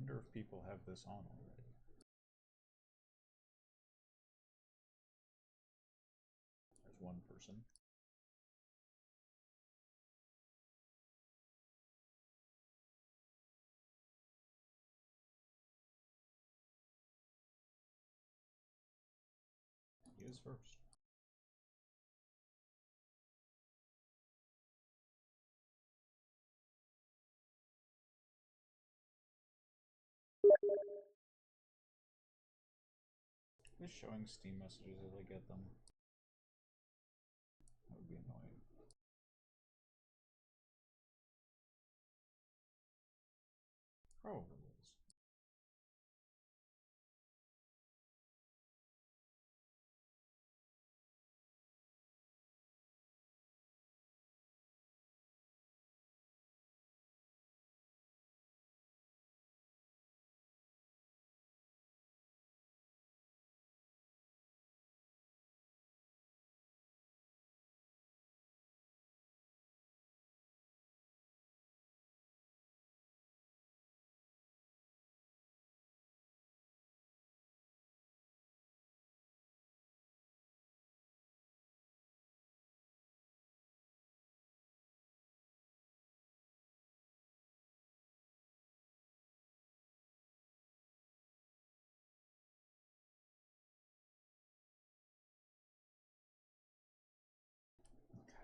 wonder if people have this on already. There's one person. He is first. Just showing Steam messages as I get them. That would be annoying. Probably is.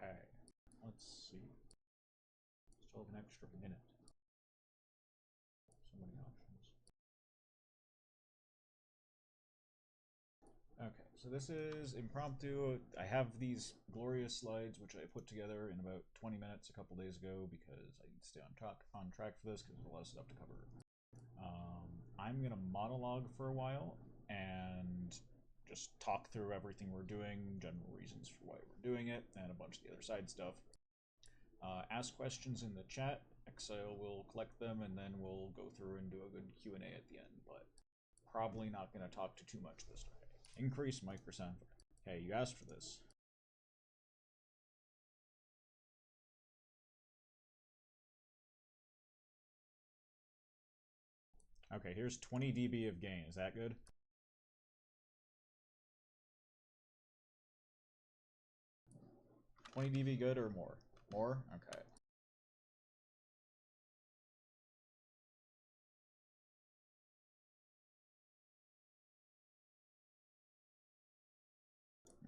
Okay, let's see. Still have an extra minute. So many options. Okay, so this is impromptu. I have these glorious slides, which I put together in about 20 minutes a couple days ago because I need to stay on track for this because there's a lot of stuff to cover. I'm going to monologue for a while and just talk through everything we're doing, general reasons for why we're doing it, and a bunch of the other side stuff. Ask questions in the chat. Exile will collect them, and then we'll go through and do a good Q&A at the end, but probably not going to talk too much this time. Increase mic percent. Hey, you asked for this. Okay, here's 20 dB of gain. Is that good? $20 dB good or more? More? Okay.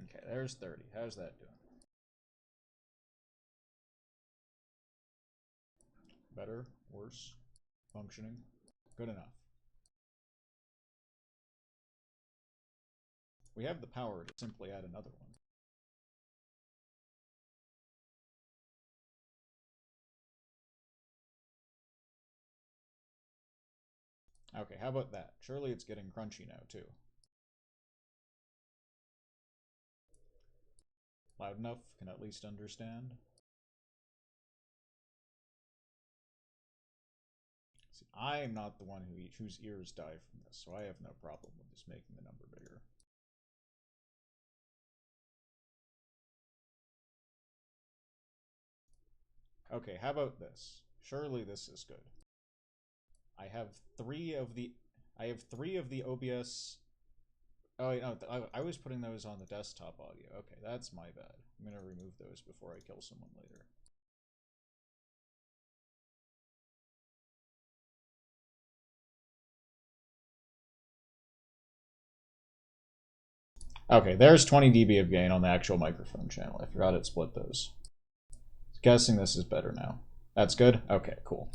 Okay, there's 30. How's that doing? Better? Worse? Functioning? Good enough. We have the power to simply add another one. Okay, how about that? Surely it's getting crunchy now, too. Loud enough? Can at least understand? See, I'm not the one whose ears die from this, so I have no problem with just making the number bigger. Okay, how about this? Surely this is good. I have three of the OBS. Oh, no, I was putting those on the desktop audio. Okay, that's my bad. I'm gonna remove those before I kill someone later. Okay, there's 20 dB of gain on the actual microphone channel. I forgot it split those. Guessing this is better now. That's good? Okay, cool.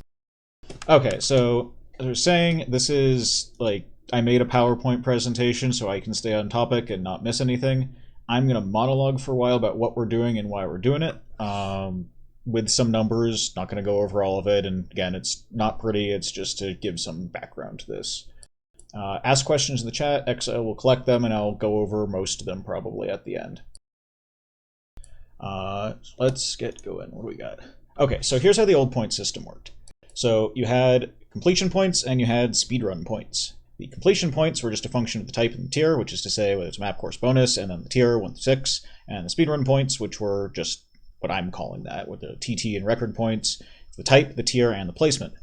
Okay, so as I was saying, this is like I made a PowerPoint presentation so I can stay on topic and not miss anything. I'm going to monologue for a while about what we're doing and why we're doing it. With some numbers, not going to go over all of it. And again, it's not pretty. It's just to give some background to this. Ask questions in the chat. Exile will collect them, and I'll go over most of them probably at the end. Let's get going. What do we got? Okay, so here's how the old point system worked. So you had completion points and you had speedrun points. The completion points were just a function of the type and the tier, which is to say whether it's a map course bonus, and then the tier 1 to 6, and the speedrun points, which were just what I'm calling that, with the TT and record points, the type, the tier, and the placement.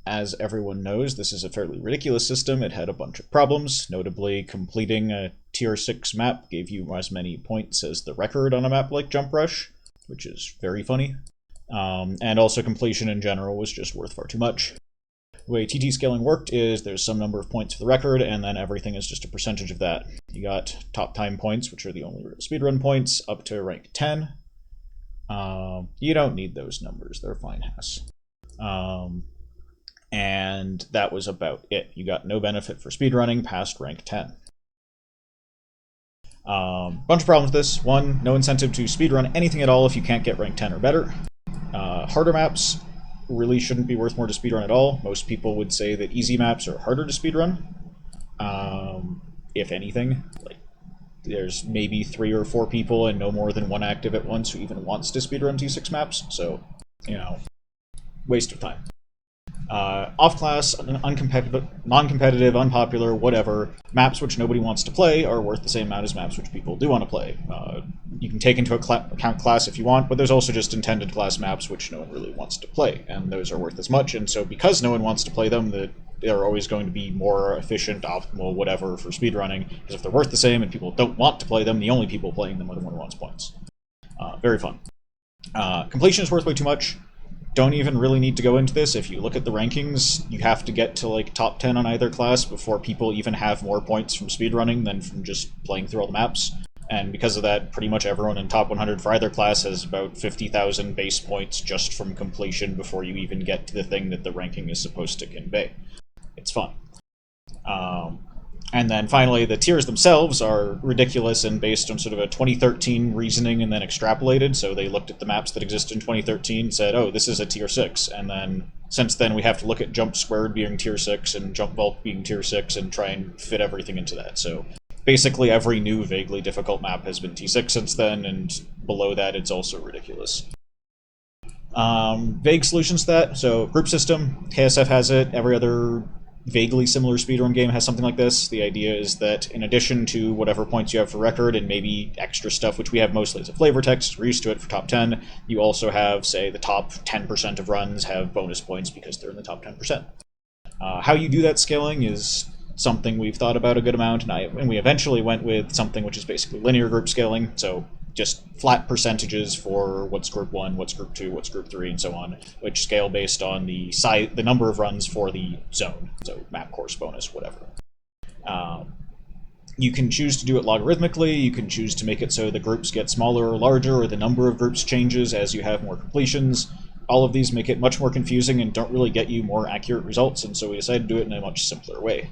As everyone knows, this is a fairly ridiculous system. It had a bunch of problems. Notably, completing a tier 6 map gave you as many points as the record on a map like Jump Rush, which is very funny. And also completion in general was just worth far too much. The way TT scaling worked is there's some number of points for the record, and then everything is just a percentage of that. You got top time points, which are the only real speedrun points, up to rank 10. You don't need those numbers, they're fine has. And that was about it. You got no benefit for speedrunning past rank 10. Bunch of problems with this. One, no incentive to speedrun anything at all if you can't get rank 10 or better. Harder maps really shouldn't be worth more to speedrun at all. Most people would say that easy maps are harder to speedrun. If anything, like there's maybe 3 or 4 people and no more than 1 active at once who even wants to speedrun T6 maps, so, you know, waste of time. Off-class, uncompetitive, non-competitive, unpopular, whatever, maps which nobody wants to play are worth the same amount as maps which people do want to play. You can take into account class if you want, but there's also just intended class maps which no one really wants to play, and those are worth as much, and so because no one wants to play them, they're always going to be more efficient, optimal, whatever, for speedrunning, because if they're worth the same and people don't want to play them, the only people playing them are the one who wants points. Very fun. Completion is worth way too much. Don't even really need to go into this. If you look at the rankings, you have to get to like top 10 on either class before people even have more points from speedrunning than from just playing through all the maps. And because of that, pretty much everyone in top 100 for either class has about 50,000 base points just from completion before you even get to the thing that the ranking is supposed to convey. It's fun. And then finally, the tiers themselves are ridiculous and based on sort of a 2013 reasoning and then extrapolated. So they looked at the maps that exist in 2013 and said, oh, this is a tier 6. And then since then, we have to look at Jump Squared being tier 6 and Jump Vault being tier 6 and try and fit everything into that. So basically every new vaguely difficult map has been T6 since then, and below that it's also ridiculous. Vague solutions to that. So group system, KSF has it, every other vaguely similar speedrun game has something like this. The idea is that in addition to whatever points you have for record and maybe extra stuff, which we have mostly as a flavor text, we're used to it for top 10, you also have, say, the top 10% of runs have bonus points because they're in the top 10%. How you do that scaling is something we've thought about a good amount, and we eventually went with something which is basically linear group scaling, so just flat percentages for what's group 1, what's group 2, what's group 3, and so on, which scale based on the number of runs for the zone, so map course bonus, whatever. You can choose to do it logarithmically, you can choose to make it so the groups get smaller or larger, or the number of groups changes as you have more completions. All of these make it much more confusing and don't really get you more accurate results, and so we decided to do it in a much simpler way.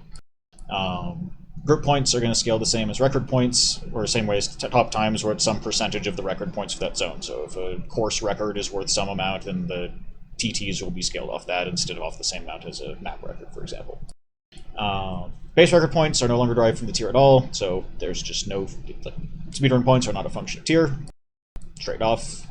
Group points are going to scale the same as record points, or the same way as top times, where it's some percentage of the record points for that zone. So if a course record is worth some amount, then the TTs will be scaled off that instead of off the same amount as a map record, for example. Base record points are no longer derived from the tier at all, so there's just no... speedrun points are not a function of tier. Straight off.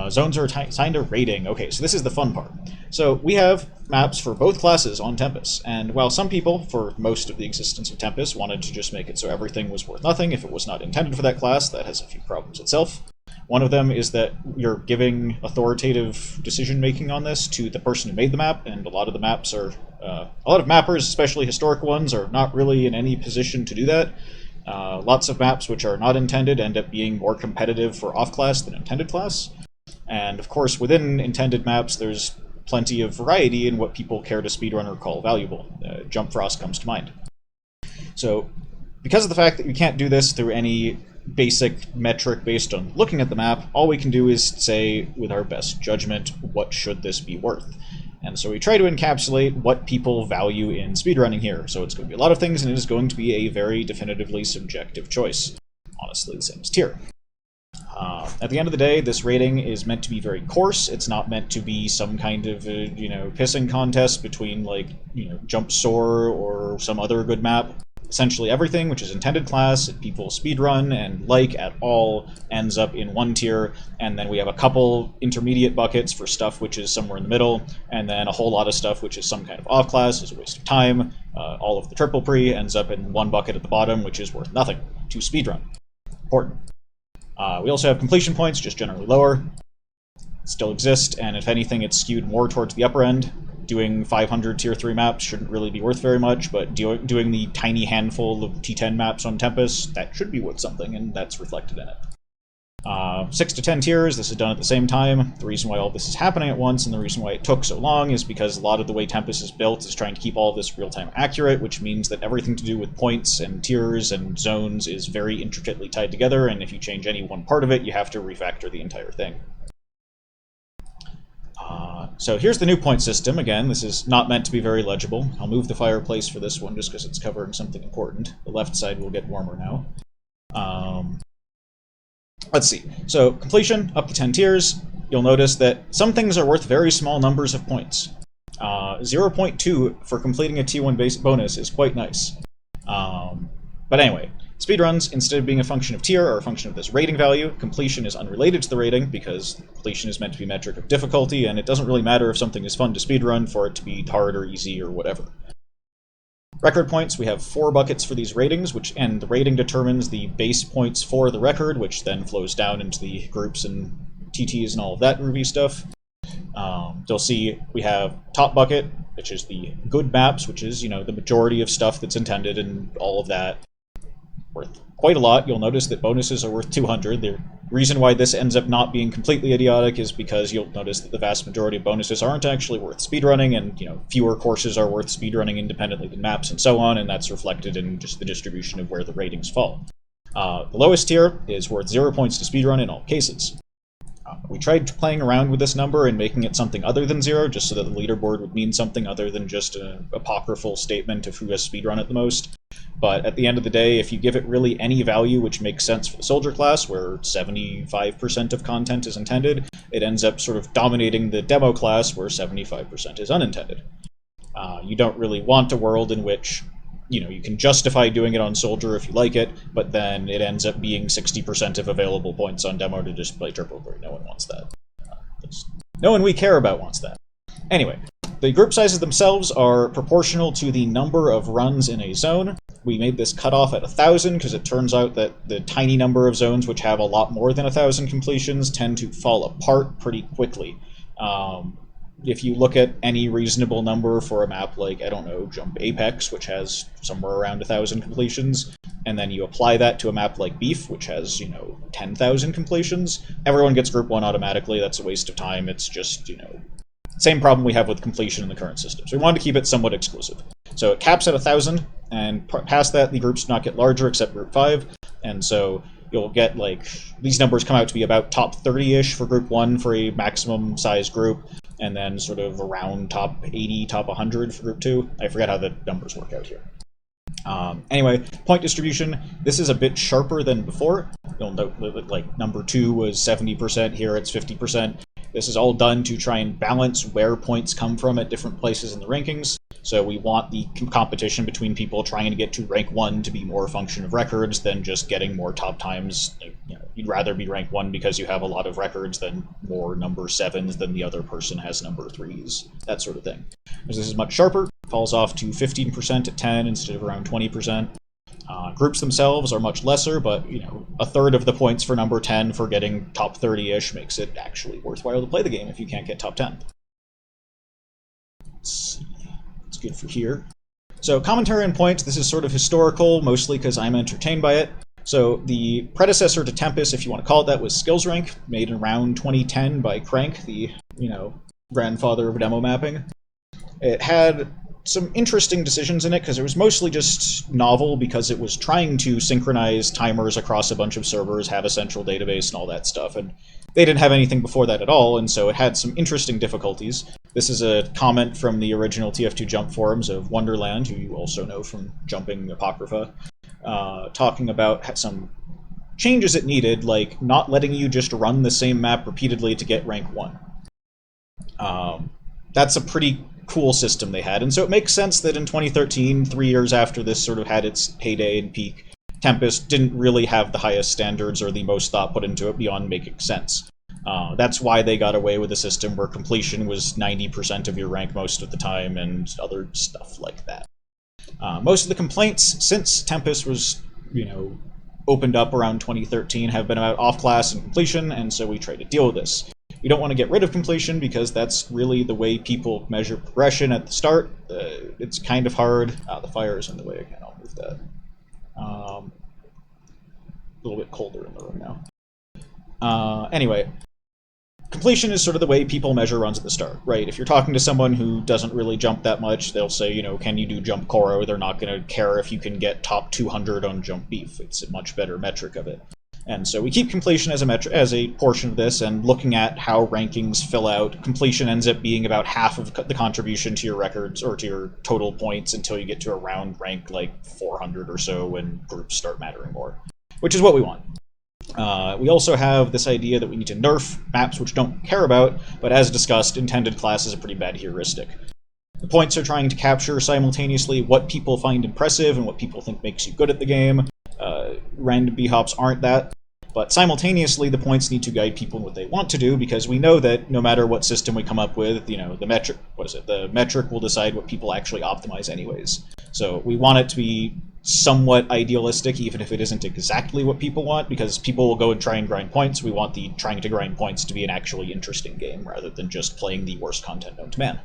Zones are assigned a rating. Okay, so this is the fun part. So we have maps for both classes on Tempus, and while some people, for most of the existence of Tempus, wanted to just make it so everything was worth nothing if it was not intended for that class, that has a few problems itself. One of them is that you're giving authoritative decision-making on this to the person who made the map, and a lot of the maps are... a lot of mappers, especially historic ones, are not really in any position to do that. Lots of maps which are not intended end up being more competitive for off-class than intended class. And of course, within intended maps, there's plenty of variety in what people care to speedrun or call valuable. Jump Frost comes to mind. So, because of the fact that we can't do this through any basic metric based on looking at the map, all we can do is say, with our best judgment, what should this be worth? And so we try to encapsulate what people value in speedrunning here. So it's going to be a lot of things, and it is going to be a very definitively subjective choice. Honestly, the same as tier. At the end of the day, this rating is meant to be very coarse. It's not meant to be some kind of, pissing contest between, like, Jump Soar or some other good map. Essentially everything which is intended class that people speedrun and like at all ends up in one tier, and then we have a couple intermediate buckets for stuff which is somewhere in the middle, and then a whole lot of stuff which is some kind of off-class, is a waste of time. All of the triple pre ends up in one bucket at the bottom, which is worth nothing to speedrun. Important. We also have completion points, just generally lower. Still exist, and if anything, it's skewed more towards the upper end. doing 500 tier 3 maps shouldn't really be worth very much, but doing the tiny handful of T10 maps on Tempus, that should be worth something, and that's reflected in it. 6 to 10 tiers, this is done at the same time. The reason why all this is happening at once and the reason why it took so long is because a lot of the way Tempus is built is trying to keep all of this real-time accurate, which means that everything to do with points and tiers and zones is very intricately tied together, and if you change any one part of it, you have to refactor the entire thing. So here's the new point system. Again, this is not meant to be very legible. I'll move the fireplace for this one just because it's covering something important. The left side will get warmer now. Let's see. So completion, up to 10 tiers. You'll notice that some things are worth very small numbers of points. 0.2 for completing a T1 base bonus is quite nice. But anyway, speedruns, instead of being a function of tier or a function of this rating value, completion is unrelated to the rating because completion is meant to be a metric of difficulty, and it doesn't really matter if something is fun to speedrun for it to be hard or easy or whatever. Record points, we have 4 buckets for these ratings, and the rating determines the base points for the record, which then flows down into the groups and TTs and all of that groovy stuff. You'll see we have top bucket, which is the good maps, which is, the majority of stuff that's intended and all of that. Worth quite a lot. You'll notice that bonuses are worth 200. The reason why this ends up not being completely idiotic is because you'll notice that the vast majority of bonuses aren't actually worth speedrunning, and fewer courses are worth speedrunning independently than maps and so on, and that's reflected in just the distribution of where the ratings fall. The lowest tier is worth 0 points to speedrun in all cases. We tried playing around with this number and making it something other than 0, just so that the leaderboard would mean something other than just an apocryphal statement of who has speedrun at the most. But at the end of the day, if you give it really any value which makes sense for the soldier class, where 75% of content is intended, it ends up sort of dominating the demo class, where 75% is unintended. You don't really want a world in which you can justify doing it on soldier if you like it, but then it ends up being 60% of available points on demo to just play triple glory. No one wants that. No one we care about wants that. Anyway, the group sizes themselves are proportional to the number of runs in a zone. We made this cutoff at 1,000 because it turns out that the tiny number of zones which have a lot more than 1,000 completions tend to fall apart pretty quickly. If you look at any reasonable number for a map like, I don't know, Jump Apex, which has somewhere around 1,000 completions, and then you apply that to a map like Beef, which has, 10,000 completions, everyone gets Group 1 automatically. That's a waste of time. It's just, same problem we have with completion in the current system. So we wanted to keep it somewhat exclusive. So it caps at 1,000, and past that, the groups do not get larger except Group 5, and so you'll get, these numbers come out to be about top 30-ish for Group 1 for a maximum size group, and then sort of around top 80, top 100 for Group 2. I forget how the numbers work out here. Anyway, point distribution, this is a bit sharper than before. You'll note that number 2 was 70%, here it's 50%. This is all done to try and balance where points come from at different places in the rankings. So we want the competition between people trying to get to rank 1 to be more a function of records than just getting more top times. You'd rather be rank 1 because you have a lot of records than more number 7s than the other person has number 3s, that sort of thing. As this is much sharper, falls off to 15% at 10 instead of around 20%. Groups themselves are much lesser, but a third of the points for number 10 for getting top 30-ish makes it actually worthwhile to play the game if you can't get top 10. Let's see. It's good for here. So commentary on points, this is sort of historical, mostly because I'm entertained by it. So the predecessor to Tempus, if you want to call it that, was Skills Rank, made around 2010 by Crank, the grandfather of demo mapping. It had some interesting decisions in it, because it was mostly just novel because it was trying to synchronize timers across a bunch of servers, have a central database, and all that stuff, and they didn't have anything before that at all, and so it had some interesting difficulties. This is a comment from the original TF2 Jump forums of Wonderland, who you also know from Jumping Apocrypha, talking about some changes it needed, like not letting you just run the same map repeatedly to get rank 1. That's a pretty cool system they had, and so it makes sense that in 2013, 3 years after this sort of had its heyday and peak, Tempus didn't really have the highest standards or the most thought put into it beyond making sense. That's why they got away with a system where completion was 90% of your rank most of the time and other stuff like that. Most of the complaints since Tempus was, opened up around 2013 have been about off-class and completion, and so we tried to deal with this. We don't want to get rid of completion because that's really the way people measure progression at the start. It's kind of hard. The fire is in the way again. I'll move that. A little bit colder in the room now. Anyway, completion is sort of the way people measure runs at the start, right? If you're talking to someone who doesn't really jump that much, they'll say, you know, can you do jump Koro? They're not going to care if you can get top 200 on jump beef. It's a much better metric of it. And so we keep completion as a portion of this, and looking at how rankings fill out, completion ends up being about half of the contribution to your records or to your total points until you get to around rank like 400 or so when groups start mattering more, which is what we want. We also have this idea that we need to nerf maps which don't care about, but as discussed, intended class is a pretty bad heuristic. The points are trying to capture simultaneously what people find impressive and what people think makes you good at the game. Random b-hops aren't that, but simultaneously the points need to guide people in what they want to do, because we know that no matter what system we come up with, you know, the metric will decide what people actually optimize anyways. So we want it to be somewhat idealistic, even if it isn't exactly what people want, because people will go and try and grind points. We want the trying to grind points to be an actually interesting game, rather than just playing the worst content known to man.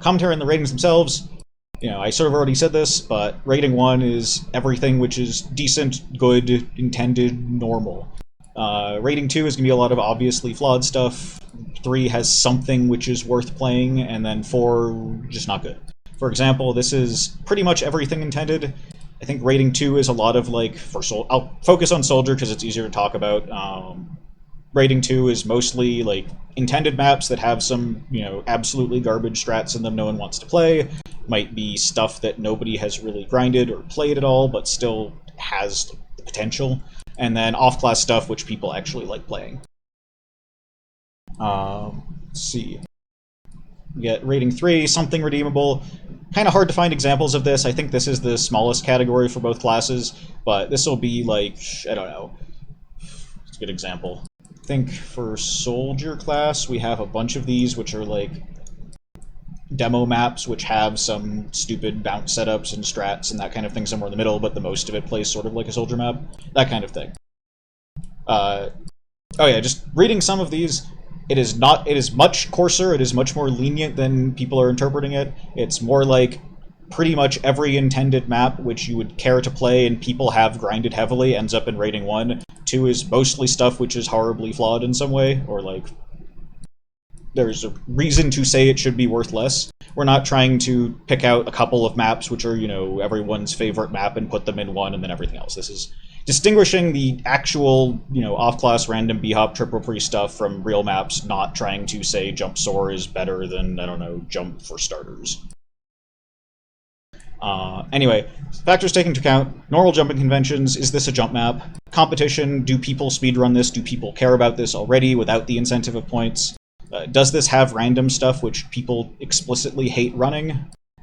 Commentary on the ratings themselves. You know, I sort of already said this, but rating 1 is everything which is decent, good, intended, normal. Rating 2 is going to be a lot of obviously flawed stuff. 3 has something which is worth playing, and then 4, just not good. For example, this is pretty much everything intended. I think rating 2 is a lot of, like, I'll focus on Soldier because it's easier to talk about. Rating 2 is mostly, like, intended maps that have some, you know, absolutely garbage strats in them no one wants to play. Might be stuff that nobody has really grinded or played at all, but still has the potential. And then off-class stuff which people actually like playing. Let's see. We get rating 3, something redeemable. Kind of hard to find examples of this. I think this is the smallest category for both classes, but this will be like, I don't know. It's a good example. I think for Soldier class, we have a bunch of these which are like demo maps which have some stupid bounce setups and strats and that kind of thing somewhere in the middle, but the most of it plays sort of like a Soldier map. That kind of thing. Oh yeah, just reading some of these, it is much coarser, it is much more lenient than people are interpreting it. It's more like pretty much every intended map which you would care to play and people have grinded heavily ends up in rating 1. 2 is mostly stuff which is horribly flawed in some way, or like there's a reason to say it should be worth less. We're not trying to pick out a couple of maps which are, you know, everyone's favorite map and put them in 1 and then everything else. This is distinguishing the actual, you know, off-class random b-hop triple pre stuff from real maps, not trying to say Jump Soar is better than, I don't know, Jump for starters. Anyway, factors taken into account: normal jumping conventions, is this a jump map? Competition, do people speedrun this? Do people care about this already without the incentive of points? Does this have random stuff which people explicitly hate running?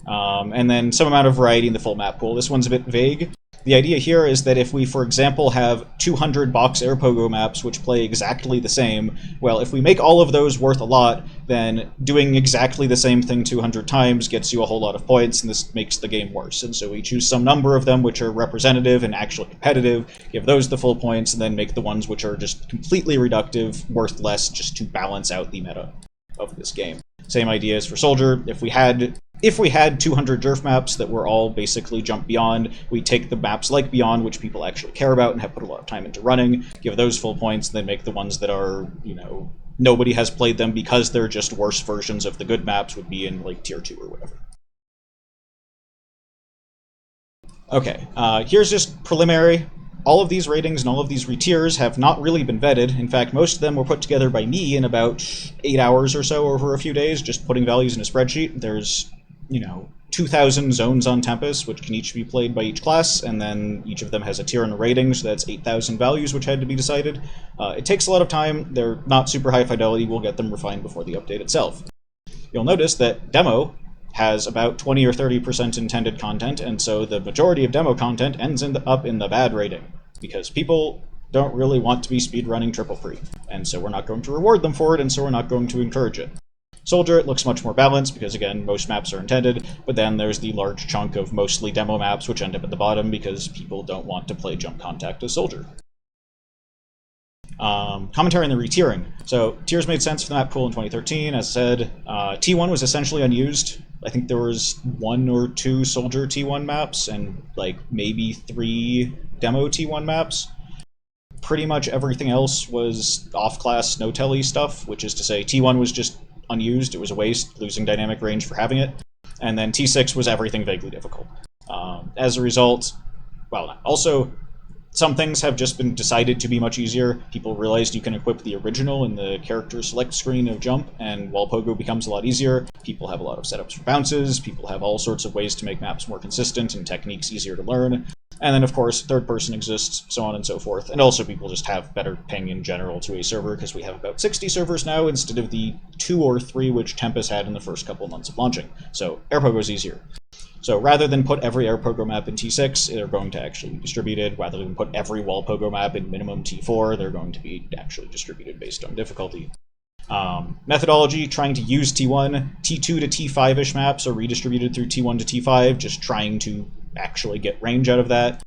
And then some amount of variety in the full map pool. This one's a bit vague. The idea here is that if we, for example, have 200 box air pogo maps which play exactly the same, well, if we make all of those worth a lot, then doing exactly the same thing 200 times gets you a whole lot of points, and this makes the game worse. And so we choose some number of them which are representative and actually competitive, give those the full points, and then make the ones which are just completely reductive worth less, just to balance out the meta of this game. Same idea as for Soldier. If we had 200 Jerf maps that were all basically Jump Beyond, we take the maps like Beyond, which people actually care about and have put a lot of time into running, give those full points, and then make the ones that are, you know, nobody has played them because they're just worse versions of the good maps, would be in like tier 2 or whatever. Okay, here's just preliminary. All of these ratings and all of these retiers have not really been vetted. In fact, most of them were put together by me in about 8 hours or so over a few days, just putting values in a spreadsheet. There's, you know, 2,000 zones on Tempus, which can each be played by each class, and then each of them has a tier and a rating, so that's 8,000 values which had to be decided. It takes a lot of time. They're not super high fidelity. We'll get them refined before the update itself. You'll notice that Demo has about 20 or 30% intended content, and so the majority of demo content ends up in the bad rating, because people don't really want to be speedrunning triple free, and so we're not going to reward them for it, and so we're not going to encourage it. Soldier, it looks much more balanced, because again, most maps are intended, but then there's the large chunk of mostly demo maps which end up at the bottom because people don't want to play Jump Contact as Soldier. Commentary on the retiering. So tiers made sense for the map pool in 2013. As I said, T1 was essentially unused. I think there was 1 or 2 soldier T1 maps and like maybe 3 demo T1 maps. Pretty much everything else was off-class no-telly stuff, which is to say T1 was just unused. It was a waste, losing dynamic range for having it. And then T6 was everything vaguely difficult. As a result, well, also, some things have just been decided to be much easier. People realized you can equip the original in the character select screen of Jump, and wall pogo becomes a lot easier. People have a lot of setups for bounces. People have all sorts of ways to make maps more consistent and techniques easier to learn. And then, of course, third person exists, so on and so forth. And also people just have better ping in general to a server, because we have about 60 servers now instead of the 2 or 3 which Tempus had in the first couple months of launching. So air pogo is easier. So rather than put every air pogo map in T6, they're going to actually be distributed. Rather than put every wall pogo map in minimum T4, they're going to be actually distributed based on difficulty. Methodology, trying to use T1. T2 to T5-ish maps are redistributed through T1 to T5, just trying to actually get range out of that.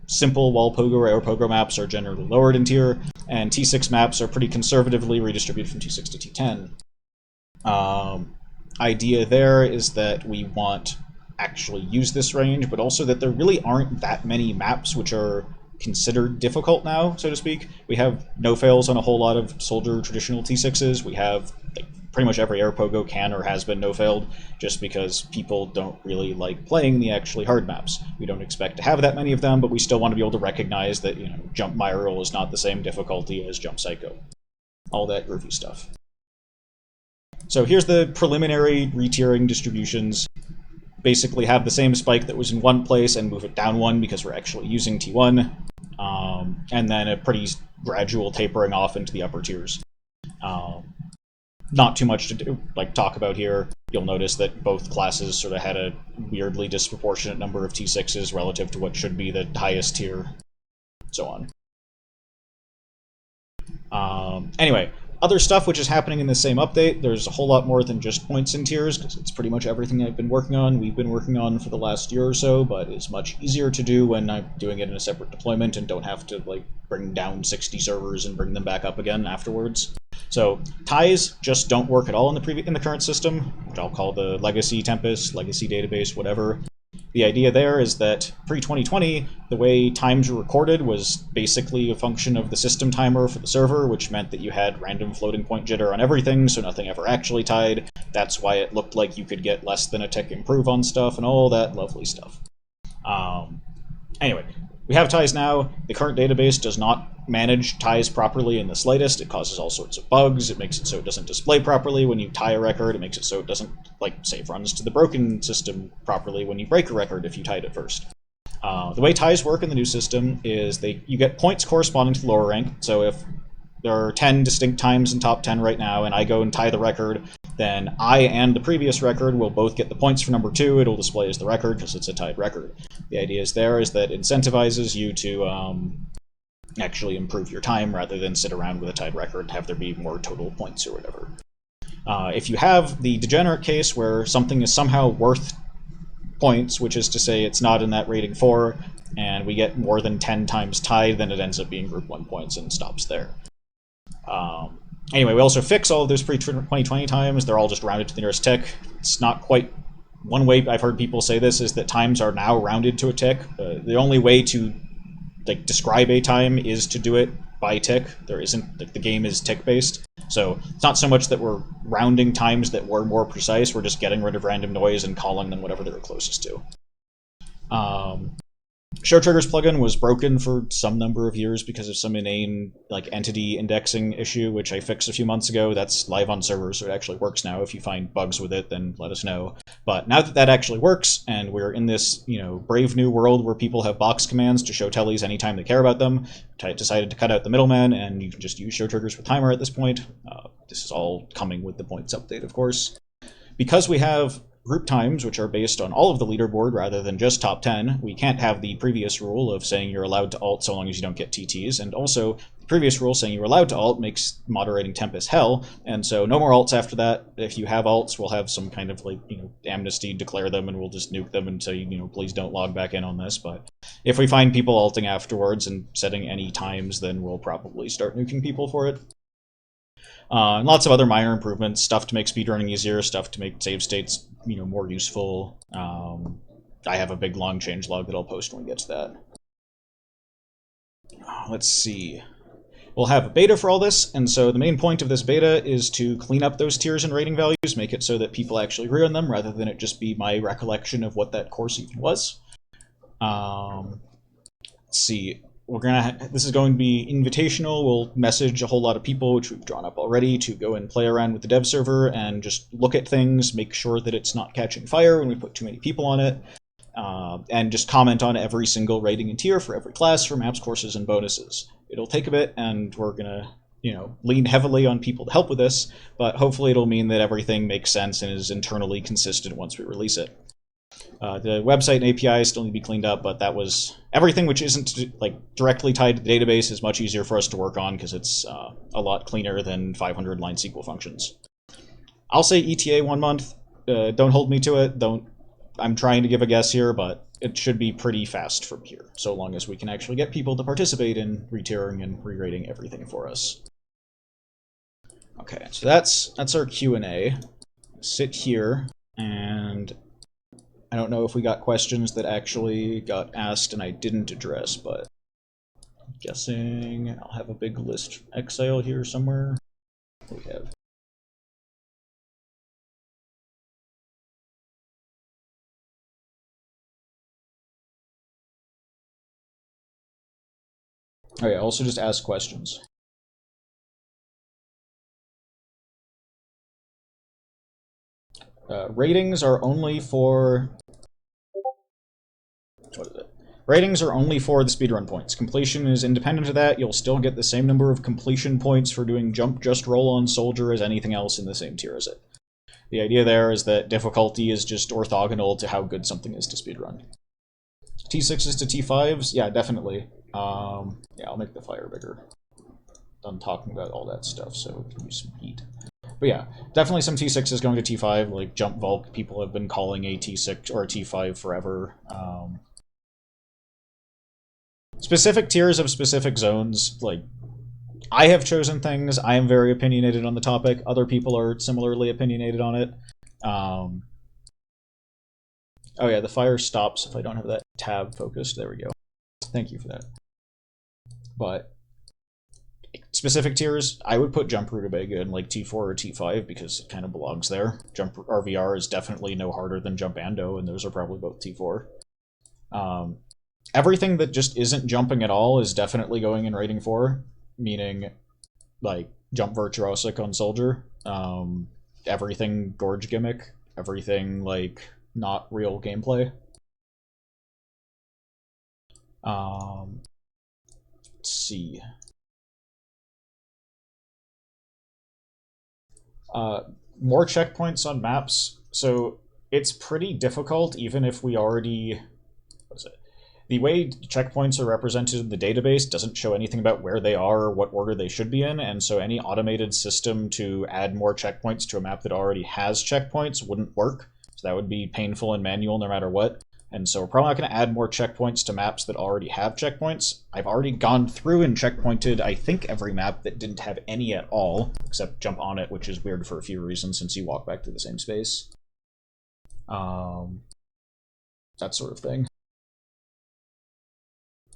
Simple wall pogo or air pogo maps are generally lowered in tier, and T6 maps are pretty conservatively redistributed from T6 to T10. Idea there is that we want actually use this range, but also that there really aren't that many maps which are considered difficult now, so to speak. We have no-fails on a whole lot of soldier traditional T6s. We have like, pretty much every air pogo can or has been no-failed, just because people don't really like playing the actually hard maps. We don't expect to have that many of them, but we still want to be able to recognize that, you know, Jump Myral is not the same difficulty as Jump Psycho. All that groovy stuff. So here's the preliminary retiering distributions. Basically have the same spike that was in one place and move it down one because we're actually using T1, and then a pretty gradual tapering off into the upper tiers. Not too much to talk about here. You'll notice that both classes sort of had a weirdly disproportionate number of T6s relative to what should be the highest tier, so on. Anyway, other stuff which is happening in the same update, there's a whole lot more than just points and tiers, because it's pretty much everything I've been working on, we've been working on for the last year or so, but it's much easier to do when I'm doing it in a separate deployment and don't have to bring down 60 servers and bring them back up again afterwards. So ties just don't work at all in the current system, which I'll call the legacy Tempus, legacy database, whatever. The idea there is that pre-2020, the way times were recorded was basically a function of the system timer for the server, which meant that you had random floating point jitter on everything, so nothing ever actually tied. That's why it looked like you could get less than a tick improve on stuff and all that lovely stuff. Anyway, we have ties now. The current database does not manage ties properly in the slightest. It causes all sorts of bugs. It makes it so it doesn't display properly when you tie a record. It makes it so it doesn't, save runs to the broken system properly when you break a record if you tied it first. The way ties work in the new system is you get points corresponding to the lower rank. So if there are 10 distinct times in top 10 right now, and I go and tie the record, then I and the previous record will both get the points for number 2. It'll display as the record because it's a tied record. The idea is that incentivizes you to actually improve your time rather than sit around with a tied record and have there be more total points or whatever. If you have the degenerate case where something is somehow worth points, which is to say it's not in that rating 4, and we get more than 10 times tied, then it ends up being group 1 points and stops there. Anyway, we also fix all of those pre-2020 times. They're all just rounded to the nearest tick. It's not quite... One way I've heard people say this is that times are now rounded to a tick. The only way to describe a time is to do it by tick. There isn't... the game is tick-based. So it's not so much that we're rounding times that were more precise, we're just getting rid of random noise and calling them whatever they're closest to. Show Triggers plugin was broken for some number of years because of some inane entity indexing issue, which I fixed a few months ago. That's live on servers, so it actually works now. If you find bugs with it, then let us know. But now that that actually works, and we're in this brave new world where people have box commands to show tellies anytime they care about them, I decided to cut out the middleman, and you can just use Show Triggers with timer at this point. This is all coming with the points update, of course. Because we have group times, which are based on all of the leaderboard rather than just top 10, we can't have the previous rule of saying you're allowed to alt so long as you don't get TTs, and also the previous rule saying you were allowed to alt makes moderating Tempus hell, and so no more alts after that. If you have alts, we'll have some kind of amnesty, declare them, and we'll just nuke them and say please don't log back in on this. But if we find people alting afterwards and setting any times, then we'll probably start nuking people for it. And lots of other minor improvements, stuff to make speedrunning easier, stuff to make save states more useful. I have a big long changelog that I'll post when we get to that. Let's see. We'll have a beta for all this, and so the main point of this beta is to clean up those tiers and rating values, make it so that people actually agree on them, rather than it just be my recollection of what that course even was. Let's see. This is going to be invitational. We'll message a whole lot of people, which we've drawn up already, to go and play around with the dev server and just look at things, make sure that it's not catching fire when we put too many people on it, and just comment on every single rating and tier for every class for maps, courses, and bonuses. It'll take a bit, and we're gonna, lean heavily on people to help with this, but hopefully it'll mean that everything makes sense and is internally consistent once we release it. The website and API still need to be cleaned up, but that was everything which isn't directly tied to the database is much easier for us to work on because it's a lot cleaner than 500-line SQL functions. I'll say ETA 1 month. Don't hold me to it. I'm trying to give a guess here, but it should be pretty fast from here, so long as we can actually get people to participate in retiering and re-rating everything for us. Okay, so that's our Q&A. Sit here, and I don't know if we got questions that actually got asked and I didn't address, but I'm guessing I'll have a big list exile here somewhere. We have. Oh yeah, also just ask questions. Ratings are only for... What is it? Ratings are only for the speedrun points. Completion is independent of that. You'll still get the same number of completion points for doing jump, just roll on soldier as anything else in the same tier as it. The idea there is that difficulty is just orthogonal to how good something is to speedrun. T6s to T5s? Yeah, definitely. Yeah, I'll make the fire bigger. Done talking about all that stuff, so we can use some heat. But yeah, definitely some T6s going to T5, like Jump Vulk, people have been calling a T6 or a T5 forever. Specific tiers of specific zones, like, I have chosen things, I am very opinionated on the topic, other people are similarly opinionated on it. Oh yeah, the fire stops if I don't have that tab focused, there we go. Thank you for that. But specific tiers, I would put Jump Rutabaga in like T4 or T5 because it kind of belongs there. Jump RVR is definitely no harder than Jump Ando, and those are probably both T4. Everything that just isn't jumping at all is definitely going in rating 4, meaning like Jump Virtuosic on Soldier, everything Gorge Gimmick, everything like not real gameplay. Let's see. More checkpoints on maps. So it's pretty difficult, even if we already... What is it? The way checkpoints are represented in the database doesn't show anything about where they are or what order they should be in, and so any automated system to add more checkpoints to a map that already has checkpoints wouldn't work. So that would be painful and manual no matter what. And so we're probably not going to add more checkpoints to maps that already have checkpoints. I've already gone through and checkpointed, I think, every map that didn't have any at all, except Jump On It, which is weird for a few reasons since you walk back to the same space. That sort of thing.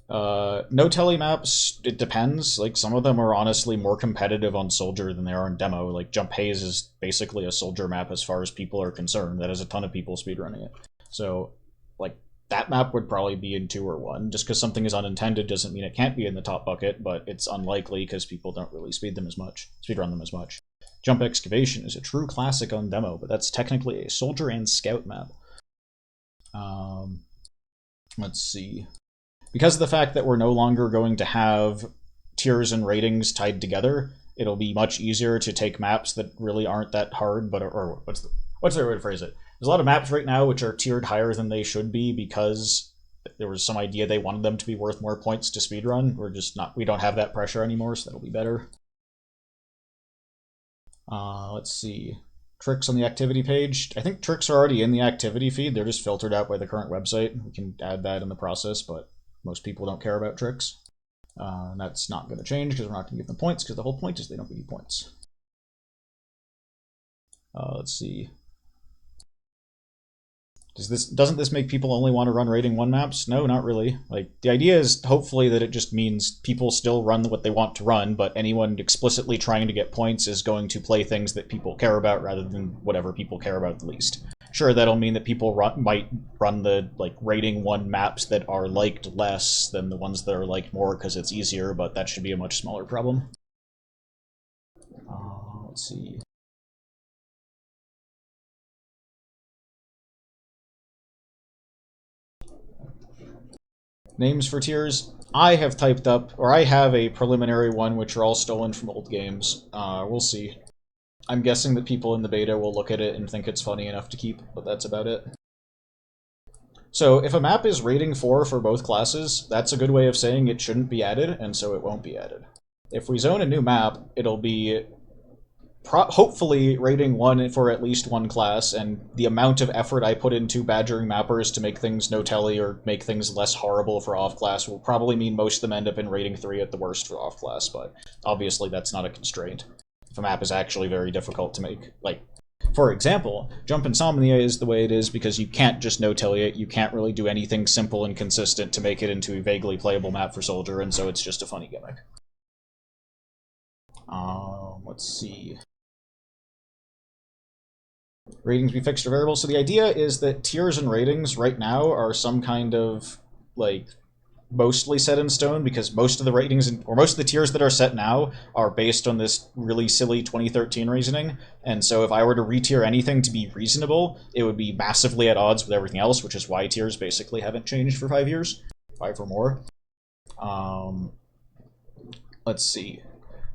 No tele maps, it depends. Like, some of them are honestly more competitive on Soldier than they are in demo. Like, Jump Haze is basically a Soldier map as far as people are concerned. That has a ton of people speedrunning it. So, like, that map would probably be in 2 or 1. Just because something is unintended doesn't mean it can't be in the top bucket, but it's unlikely because people don't really speedrun them as much. Jump Excavation is a true classic on demo, but that's technically a Soldier and Scout map. Let's see. Because of the fact that we're no longer going to have tiers and ratings tied together, it'll be much easier to take maps that really aren't that hard, but or what's the right way to phrase it? There's a lot of maps right now which are tiered higher than they should be because there was some idea they wanted them to be worth more points to speedrun. We're just not, we don't have that pressure anymore, so that'll be better. Let's see. Tricks on the activity page. I think tricks are already in the activity feed. They're just filtered out by the current website. We can add that in the process, but most people don't care about tricks. And that's not going to change because we're not going to give them points, because the whole point is they don't give you points. Let's see. Doesn't this make people only want to run rating 1 maps? No, not really. Like, the idea is hopefully that it just means people still run what they want to run, but anyone explicitly trying to get points is going to play things that people care about rather than whatever people care about the least. Sure, that'll mean that people might run the like rating 1 maps that are liked less than the ones that are liked more because it's easier, but that should be a much smaller problem. Let's see. Names for tiers. I have typed up, or I have a preliminary one, which are all stolen from old games. We'll see. I'm guessing that people in the beta will look at it and think it's funny enough to keep, but that's about it. So if a map is rating 4 for both classes, that's a good way of saying it shouldn't be added, and so it won't be added. If we zone a new map, it'll be hopefully rating 1 for at least one class, and the amount of effort I put into badgering mappers to make things no-telly or make things less horrible for off-class will probably mean most of them end up in rating 3 at the worst for off-class, but obviously that's not a constraint. If a map is actually very difficult to make, like, for example, Jump Insomnia is the way it is because you can't just no-telly it, you can't really do anything simple and consistent to make it into a vaguely playable map for Soldier, and so it's just a funny gimmick. Let's see. Ratings be fixed or variable. So the idea is that tiers and ratings right now are some kind of, like, mostly set in stone, because most of the ratings, or most of the tiers that are set now are based on this really silly 2013 reasoning, and so if I were to re-tier anything to be reasonable, it would be massively at odds with everything else, which is why tiers basically haven't changed for 5 years. 5 or more. Let's see.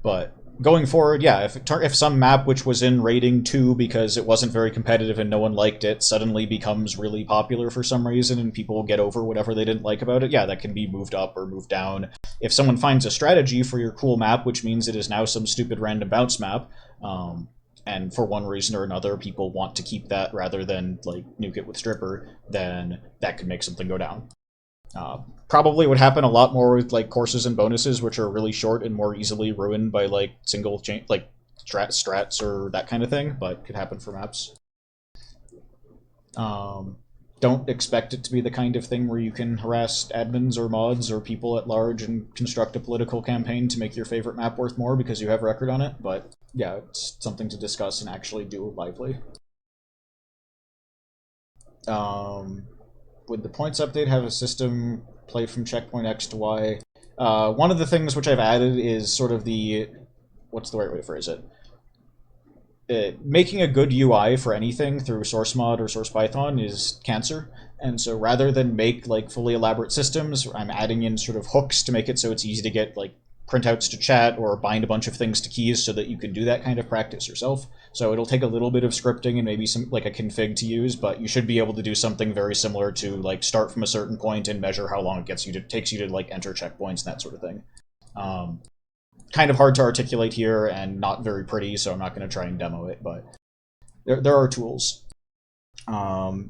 But going forward, yeah, if some map which was in rating 2 because it wasn't very competitive and no one liked it suddenly becomes really popular for some reason and people get over whatever they didn't like about it, yeah, that can be moved up or moved down. If someone finds a strategy for your cool map, which means it is now some stupid random bounce map, and for one reason or another people want to keep that rather than like nuke it with Stripper, then that could make something go down. Probably would happen a lot more with like courses and bonuses, which are really short and more easily ruined by like single chain, like strats or that kind of thing, but could happen for maps. Don't expect it to be the kind of thing where you can harass admins or mods or people at large and construct a political campaign to make your favorite map worth more because you have record on it, but yeah, it's something to discuss and actually do lively. Would the points update have a system play from checkpoint X to Y? One of the things which I've added is sort of the... what's the right way to phrase it? Making a good UI for anything through source mod or source Python is cancer, and so rather than make like fully elaborate systems, I'm adding in sort of hooks to make it so it's easy to get like printouts to chat or bind a bunch of things to keys so that you can do that kind of practice yourself. So it'll take a little bit of scripting and maybe some like a config to use, but you should be able to do something very similar to like start from a certain point and measure how long it takes you to like enter checkpoints and that sort of thing. Kind of hard to articulate here and not very pretty, so I'm not going to try and demo it, but there are tools. Let's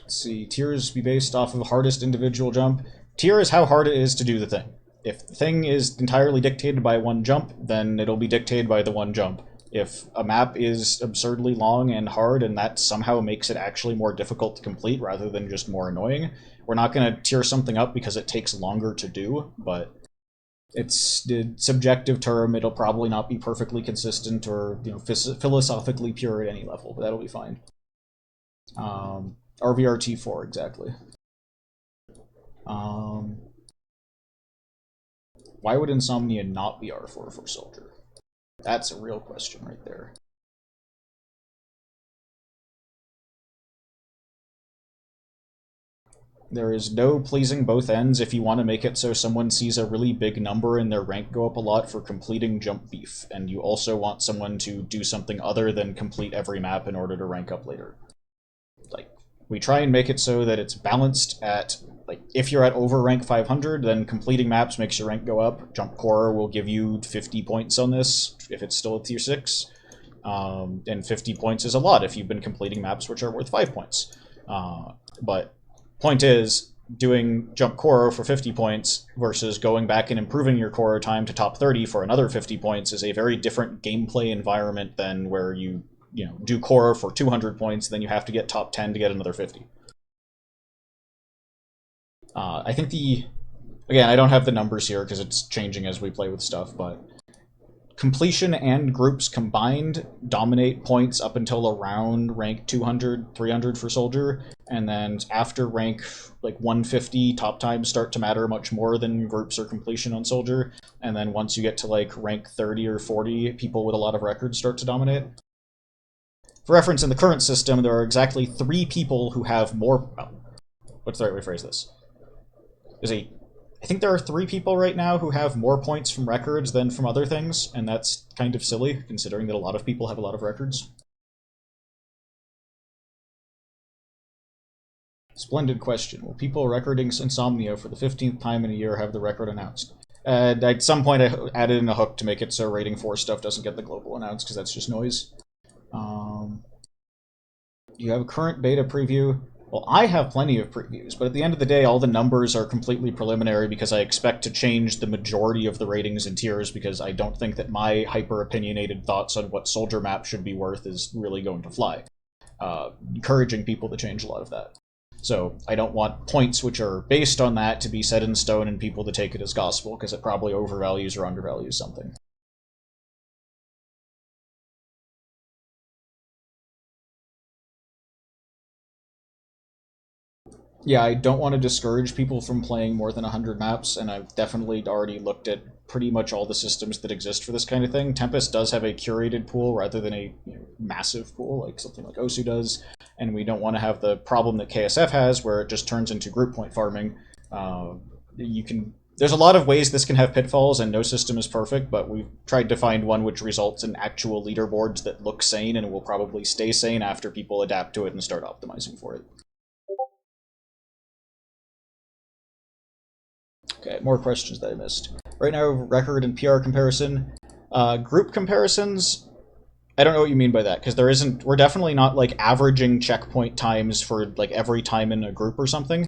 see, tiers be based off of hardest individual jump. Tier is how hard it is to do the thing. If the thing is entirely dictated by one jump, then it'll be dictated by the one jump. If a map is absurdly long and hard and that somehow makes it actually more difficult to complete rather than just more annoying, we're not going to tier something up because it takes longer to do, but it's a subjective term. It'll probably not be perfectly consistent or philosophically pure at any level, but that'll be fine. RVRT4, exactly. Why would Insomnia not be R4 for Soldier? That's a real question right there. There is no pleasing both ends if you want to make it so someone sees a really big number and their rank go up a lot for completing jump beef, and you also want someone to do something other than complete every map in order to rank up later. Like, we try and make it so that it's balanced at like if you're at over rank 500, then completing maps makes your rank go up. Jump Core will give you 50 points on this if it's still at tier 6. And 50 points is a lot if you've been completing maps which are worth 5 points. But point is, doing Jump Core for 50 points versus going back and improving your Core time to top 30 for another 50 points is a very different gameplay environment than where you do Core for 200 points, then you have to get top 10 to get another 50. I think again, I don't have the numbers here because it's changing as we play with stuff, but completion and groups combined dominate points up until around rank 200, 300 for Soldier, and then after rank like 150, top times start to matter much more than groups or completion on Soldier, and then once you get to like rank 30 or 40, people with a lot of records start to dominate. For reference, in the current system, there are exactly 3 people who have more... what's the right way to phrase this? I think there are 3 people right now who have more points from records than from other things, and that's kind of silly, considering that a lot of people have a lot of records. Splendid question. Will people recording Insomnia for the 15th time in a year have the record announced? At some point I added in a hook to make it so rating 4 stuff doesn't get the global announced, because that's just noise. Do you have a current beta preview? Well, I have plenty of previews, but at the end of the day, all the numbers are completely preliminary because I expect to change the majority of the ratings and tiers because I don't think that my hyper-opinionated thoughts on what Soldier map should be worth is really going to fly. Encouraging people to change a lot of that. So I don't want points which are based on that to be set in stone and people to take it as gospel, because it probably overvalues or undervalues something. Yeah, I don't want to discourage people from playing more than 100 maps, and I've definitely already looked at pretty much all the systems that exist for this kind of thing. Tempus does have a curated pool rather than a massive pool, like something like Osu does, and we don't want to have the problem that KSF has, where it just turns into group point farming. There's a lot of ways this can have pitfalls, and no system is perfect, but we've tried to find one which results in actual leaderboards that look sane and will probably stay sane after people adapt to it and start optimizing for it. Okay, more questions that I missed. Right now, record and PR comparison. Group comparisons, I don't know what you mean by that, because we're definitely not like averaging checkpoint times for like every time in a group or something.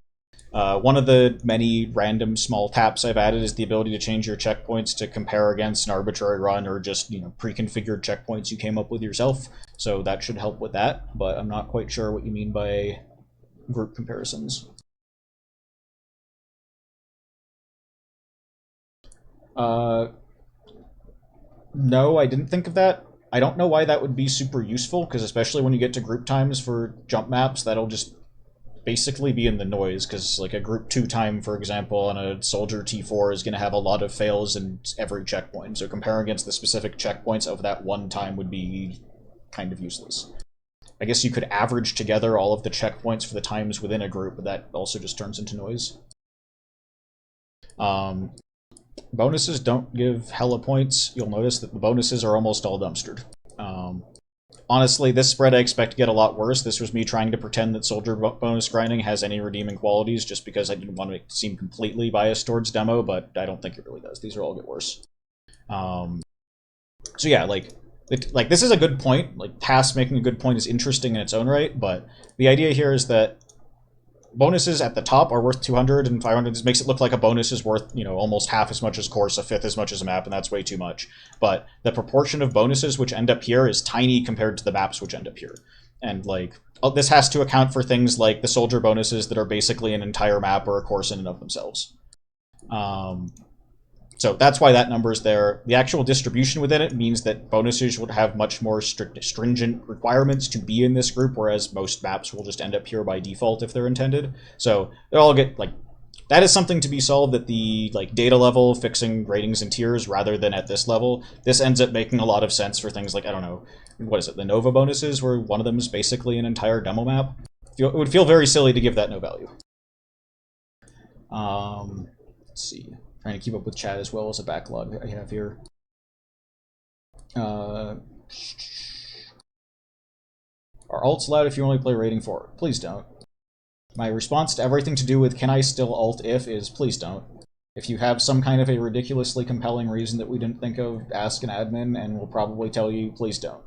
One of the many random small taps I've added is the ability to change your checkpoints to compare against an arbitrary run or just pre-configured checkpoints you came up with yourself. So that should help with that, but I'm not quite sure what you mean by group comparisons. No, I didn't think of that. I don't know why that would be super useful, because especially when you get to group times for jump maps, that'll just basically be in the noise, because like a group 2 time, for example, on a Soldier T4 is going to have a lot of fails in every checkpoint, so comparing against the specific checkpoints of that one time would be kind of useless. I guess you could average together all of the checkpoints for the times within a group, but that also just turns into noise. Bonuses don't give hella points. You'll notice that the bonuses are almost all dumpstered. Honestly, this spread I expect to get a lot worse. This was me trying to pretend that Soldier bonus grinding has any redeeming qualities just because I didn't want to seem completely biased towards demo, but I don't think it really does. These are all get worse. So yeah, like this is a good point. Like, Pass making a good point is interesting in its own right, but the idea here is that bonuses at the top are worth 200 and 500. This makes it look like a bonus is worth, almost half as much as course, a fifth as much as a map, and that's way too much. But the proportion of bonuses which end up here is tiny compared to the maps which end up here. And, this has to account for things like the Soldier bonuses that are basically an entire map or a course in and of themselves. So that's why that number is there. The actual distribution within it means that bonuses would have much more stringent requirements to be in this group, whereas most maps will just end up here by default if they're intended. So they all get, that is something to be solved at the data level, fixing ratings and tiers, rather than at this level. This ends up making a lot of sense for things like, I don't know, what is it, the Nova bonuses, where one of them is basically an entire demo map. It would feel very silly to give that no value. Let's see. Trying to keep up with chat as well as a backlog I have here. Are alts allowed if you only play rating 4? Please don't. My response to everything to do with can I still alt if is please don't. If you have some kind of a ridiculously compelling reason that we didn't think of, ask an admin and we'll probably tell you please don't.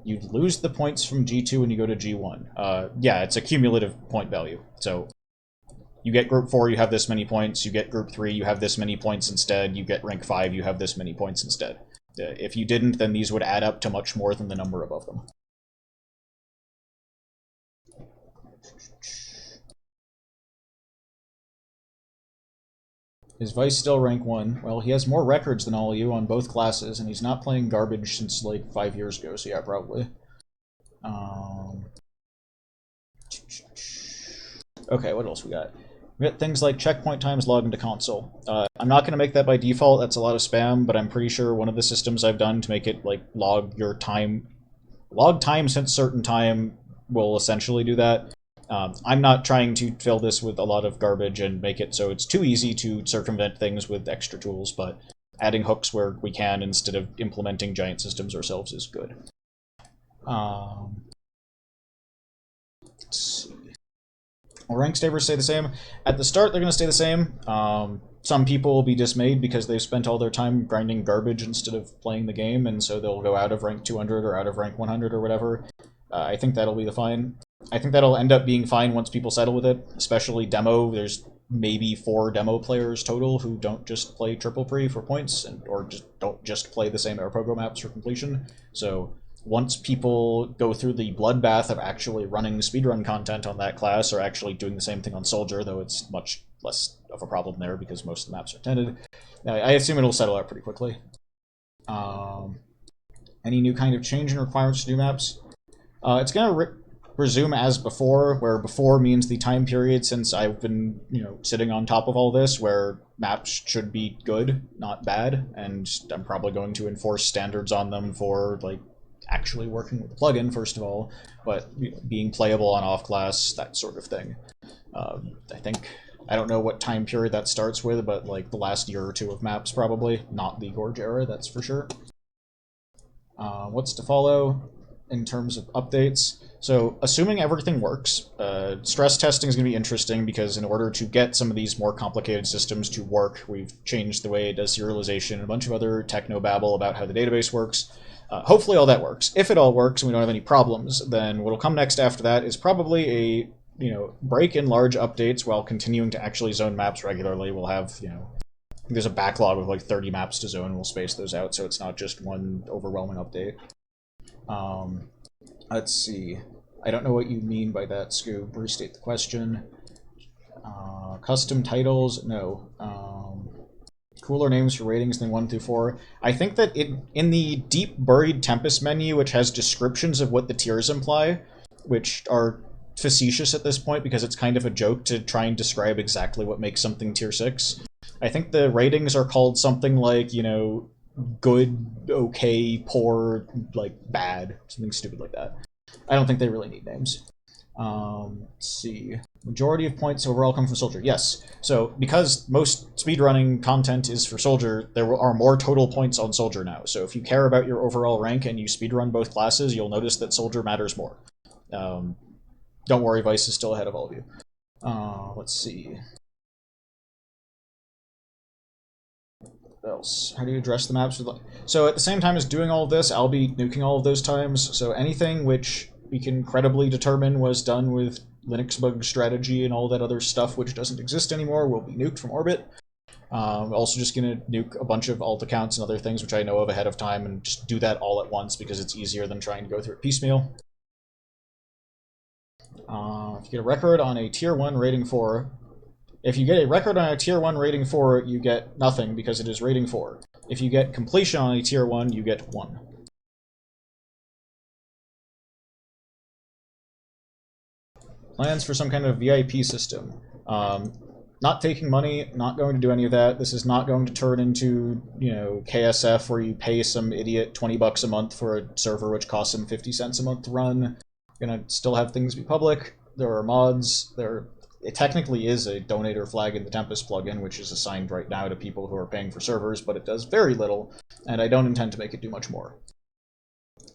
You lose the points from G2 when you go to G1. Yeah, it's a cumulative point value. So you get group 4, you have this many points. You get group 3, you have this many points instead. You get rank 5, you have this many points instead. If you didn't, then these would add up to much more than the number above them. Is Vice still rank 1? Well, he has more records than all of you on both classes, and he's not playing garbage since like 5 years ago, so yeah, probably. Okay, what else we got? We got things like checkpoint times log into console. I'm not going to make that by default, that's a lot of spam, but I'm pretty sure one of the systems I've done to make it like log your time, log time since certain time will essentially do that. I'm not trying to fill this with a lot of garbage and make it so it's too easy to circumvent things with extra tools, but adding hooks where we can instead of implementing giant systems ourselves is good. Let's see. Will rank stavers stay the same? At the start, they're going to stay the same. Some people will be dismayed because they've spent all their time grinding garbage instead of playing the game, and so they'll go out of rank 200 or out of rank 100 or whatever. I think that'll be fine. I think that'll end up being fine once people settle with it, especially demo. There's maybe 4 demo players total who don't just play triple pre for points, or don't just play the same Aeropogo maps for completion. So once people go through the bloodbath of actually running speedrun content on that class, or actually doing the same thing on Soldier, though it's much less of a problem there because most of the maps are tended, I assume it'll settle out pretty quickly. Any new kind of change in requirements to do maps? It's going to resume as before, where before means the time period since I've been, sitting on top of all this, where maps should be good, not bad, and I'm probably going to enforce standards on them for, like, actually working with the plugin, first of all, but being playable on off-class, that sort of thing. I don't know what time period that starts with, but, like, the last year or 2 of maps, probably. Not the Gorge era, that's for sure. What's to follow in terms of updates? So, assuming everything works, stress testing is going to be interesting because in order to get some of these more complicated systems to work, we've changed the way it does serialization and a bunch of other techno-babble about how the database works. Hopefully all that works. If it all works and we don't have any problems, then what'll come next after that is probably a, break in large updates while continuing to actually zone maps regularly. We'll have, there's a backlog of like 30 maps to zone, and we'll space those out so it's not just one overwhelming update. Let's see. I don't know what you mean by that, Scoob. Restate the question. Custom titles? No. Cooler names for ratings than 1 through 4. I think that in the deep buried Tempus menu, which has descriptions of what the tiers imply, which are facetious at this point because it's kind of a joke to try and describe exactly what makes something tier 6. I think the ratings are called something like, good, okay, poor, like bad, something stupid like that. I don't think they really need names. Let's see. Majority of points overall come from Soldier. Yes. So, because most speedrunning content is for Soldier, there are more total points on Soldier now. So if you care about your overall rank and you speedrun both classes, you'll notice that Soldier matters more. Don't worry, Vice is still ahead of all of you. Let's see. What else? How do you address the maps? So at the same time as doing all of this, I'll be nuking all of those times. So anything which we can credibly determine was done with Linux bug strategy and all that other stuff which doesn't exist anymore will be nuked from orbit. Also just going to nuke a bunch of alt accounts and other things which I know of ahead of time and just do that all at once because it's easier than trying to go through it piecemeal. If you get a record on a tier 1 rating 4, if you get a record on a tier 1 rating 4, you get nothing because it is rating 4. If you get completion on a tier 1, you get 1. Plans for some kind of VIP system. Not taking money, not going to do any of that. This is not going to turn into, KSF where you pay some idiot $20 a month for a server which costs him 50 cents a month to run. Gonna still have things be public. There are mods. It technically is a donator flag in the Tempus plugin, which is assigned right now to people who are paying for servers, but it does very little, and I don't intend to make it do much more.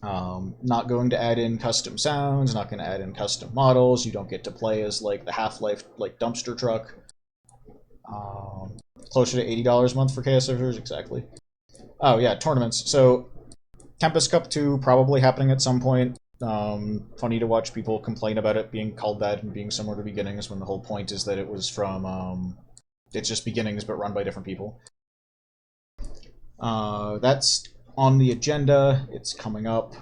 Not going to add in custom sounds, not going to add in custom models. You don't get to play as like the Half-Life like dumpster truck. Closer to $80 a month for chaos servers, exactly. Oh yeah, tournaments. So Tempus Cup 2 probably happening at some point. Funny to watch people complain about it being called that and being similar to Beginnings when the whole point is that it was from it's just Beginnings but run by different people. That's on the agenda. It's coming up.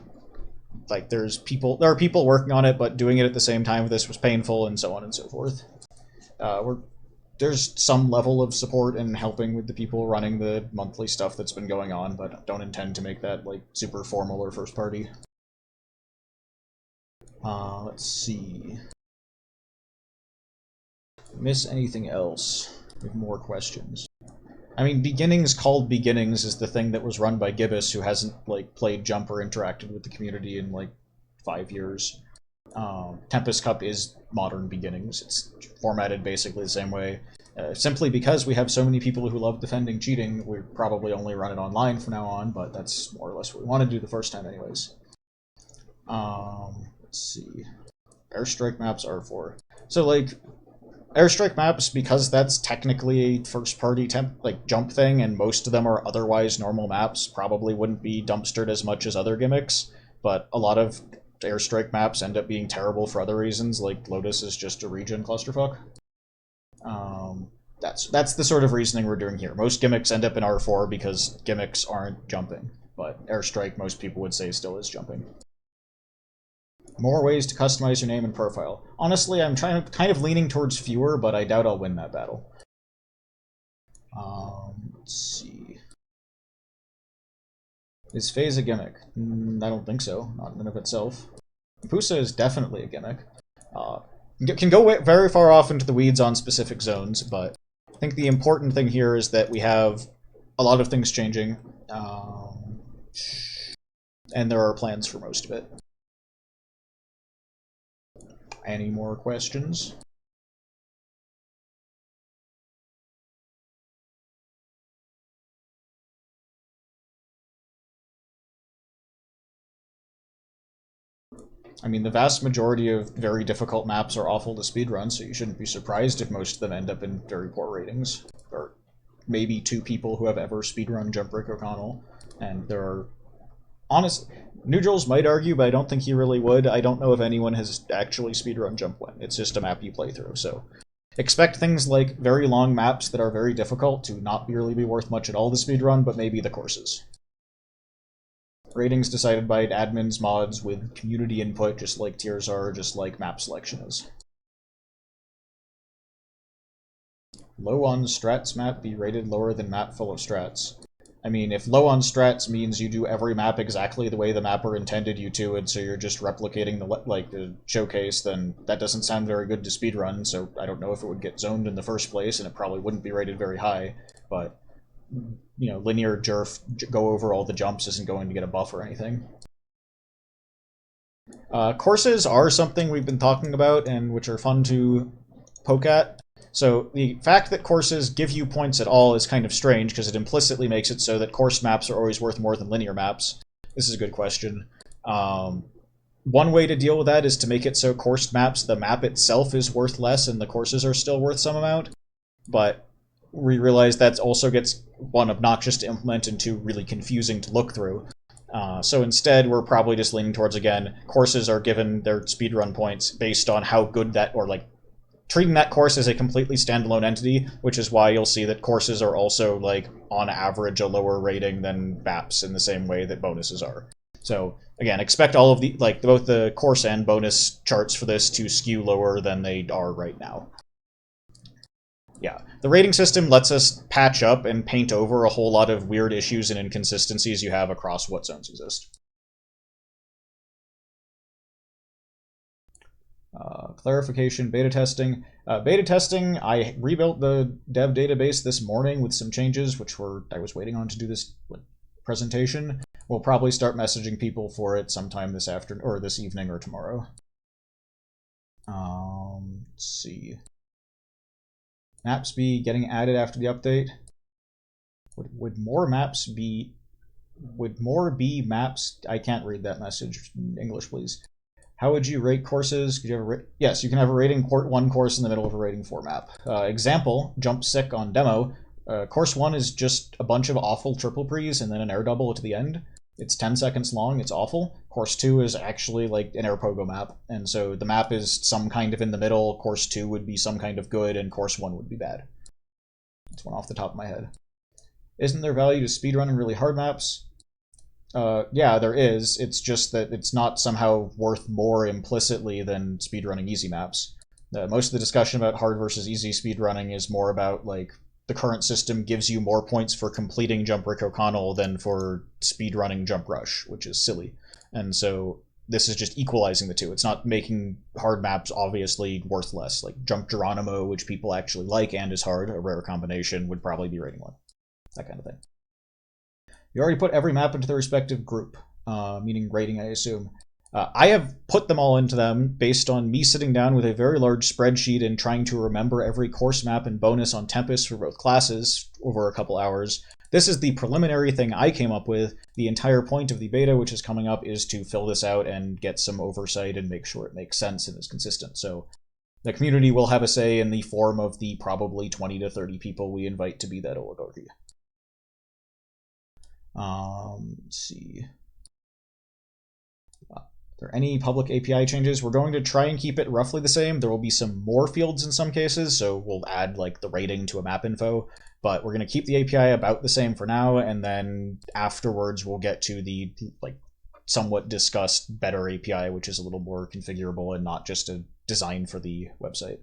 Like there are people working on it, but doing it at the same time with this was painful, and so on and so forth. There's some level of support and helping with the people running the monthly stuff that's been going on, but don't intend to make that like super formal or first party. Let's see. Miss anything else? With more questions. I mean, Beginnings called Beginnings is the thing that was run by Gibbous, who hasn't like played Jump or interacted with the community in like 5 years. Tempest Cup is modern Beginnings. It's formatted basically the same way. Simply because we have so many people who love defending cheating, we probably only run it online from now on, but that's more or less what we want to do the first time anyways. Let's see. Airstrike maps are for. So, like, airstrike maps, because that's technically a first-party jump thing, and most of them are otherwise normal maps, probably wouldn't be dumpstered as much as other gimmicks, but a lot of airstrike maps end up being terrible for other reasons, like Lotus is just a regen clusterfuck. That's the sort of reasoning we're doing here. Most gimmicks end up in R4 because gimmicks aren't jumping, but airstrike most people would say still is jumping. More ways to customize your name and profile. Honestly, I'm kind of leaning towards fewer, but I doubt I'll win that battle. Let's see. Is Phase a gimmick? I don't think so. Not in and of itself. Pusa is definitely a gimmick. Can go very far off into the weeds on specific zones, but I think the important thing here is that we have a lot of things changing, and there are plans for most of it. Any more questions? I mean, the vast majority of very difficult maps are awful to speedrun, so you shouldn't be surprised if most of them end up in very poor ratings. There are maybe 2 people who have ever speedrun Jump Break O'Connell, and there are... Neutrals might argue, but I don't think he really would. I don't know if anyone has actually speedrun Jump Win. It's just a map you play through, so... Expect things like very long maps that are very difficult to not really be worth much at all to speedrun, but maybe the courses. Ratings decided by admins mods with community input, just like tiers are, just like map selection is. Low on strats map be rated lower than map full of strats. I mean, if low on strats means you do every map exactly the way the mapper intended you to, and so you're just replicating the showcase, then that doesn't sound very good to speedrun, so I don't know if it would get zoned in the first place, and it probably wouldn't be rated very high, but, you know, linear jerf, go over all the jumps isn't going to get a buff or anything. Courses are something we've been talking about, and which are fun to poke at. So the fact that courses give you points at all is kind of strange, because it implicitly makes it so that course maps are always worth more than linear maps. This is a good question. One way to deal with that is to make it so coursed maps, the map itself is worth less and the courses are still worth some amount. But we realize that also gets, 1, obnoxious to implement, and 2, really confusing to look through. So instead, we're probably just leaning towards, again, courses are given their speedrun points based on how good that, or like, treating that course as a completely standalone entity, which is why you'll see that courses are also, like, on average, a lower rating than maps in the same way that bonuses are. So, again, expect all of the, like, both the course and bonus charts for this to skew lower than they are right now. Yeah, the rating system lets us patch up and paint over a whole lot of weird issues and inconsistencies you have across what zones exist. Clarification, beta testing. Beta testing, I rebuilt the dev database this morning with some changes, which I was waiting on to do this presentation. We'll probably start messaging people for it sometime this afternoon, or this evening, or tomorrow. Let's see. Maps be getting added after the update? Would more maps be Would more be maps? I can't read that message in English, please. How would you rate courses? Could you have yes, you can have a rating one course in the middle of a rating 4 map. Example, Jump Sick on demo. Course 1 is just a bunch of awful triple prees and then an air double at the end. It's 10 seconds long, it's awful. Course 2 is actually like an air pogo map, and so the map is some kind of in the middle. Course 2 would be some kind of good, and Course 1 would be bad. That's one off the top of my head. Isn't there value to speedrunning really hard maps? Yeah, there is. It's just that it's not somehow worth more implicitly than speedrunning easy maps. Most of the discussion about hard versus easy speedrunning is more about, like, the current system gives you more points for completing Jump Rick O'Connell than for speedrunning Jump Rush, which is silly. And so this is just equalizing the two. It's not making hard maps obviously worth less. Like Jump Geronimo, which people actually like and is hard, a rare combination, would probably be rating 1. That kind of thing. You already put every map into the respective group, meaning rating, I assume. I have put them all into them based on me sitting down with a very large spreadsheet and trying to remember every course map and bonus on Tempus for both classes over a couple hours. This is the preliminary thing I came up with. The entire point of the beta, which is coming up, is to fill this out and get some oversight and make sure it makes sense and is consistent. So the community will have a say in the form of the probably 20 to 30 people we invite to be that oligarchy. Let's see. Are there any public API changes? We're going to try and keep it roughly the same. There will be some more fields in some cases, so we'll add like the rating to a map info, but we're going to keep the API about the same for now, and then afterwards we'll get to the like somewhat discussed better API, which is a little more configurable and not just a design for the website.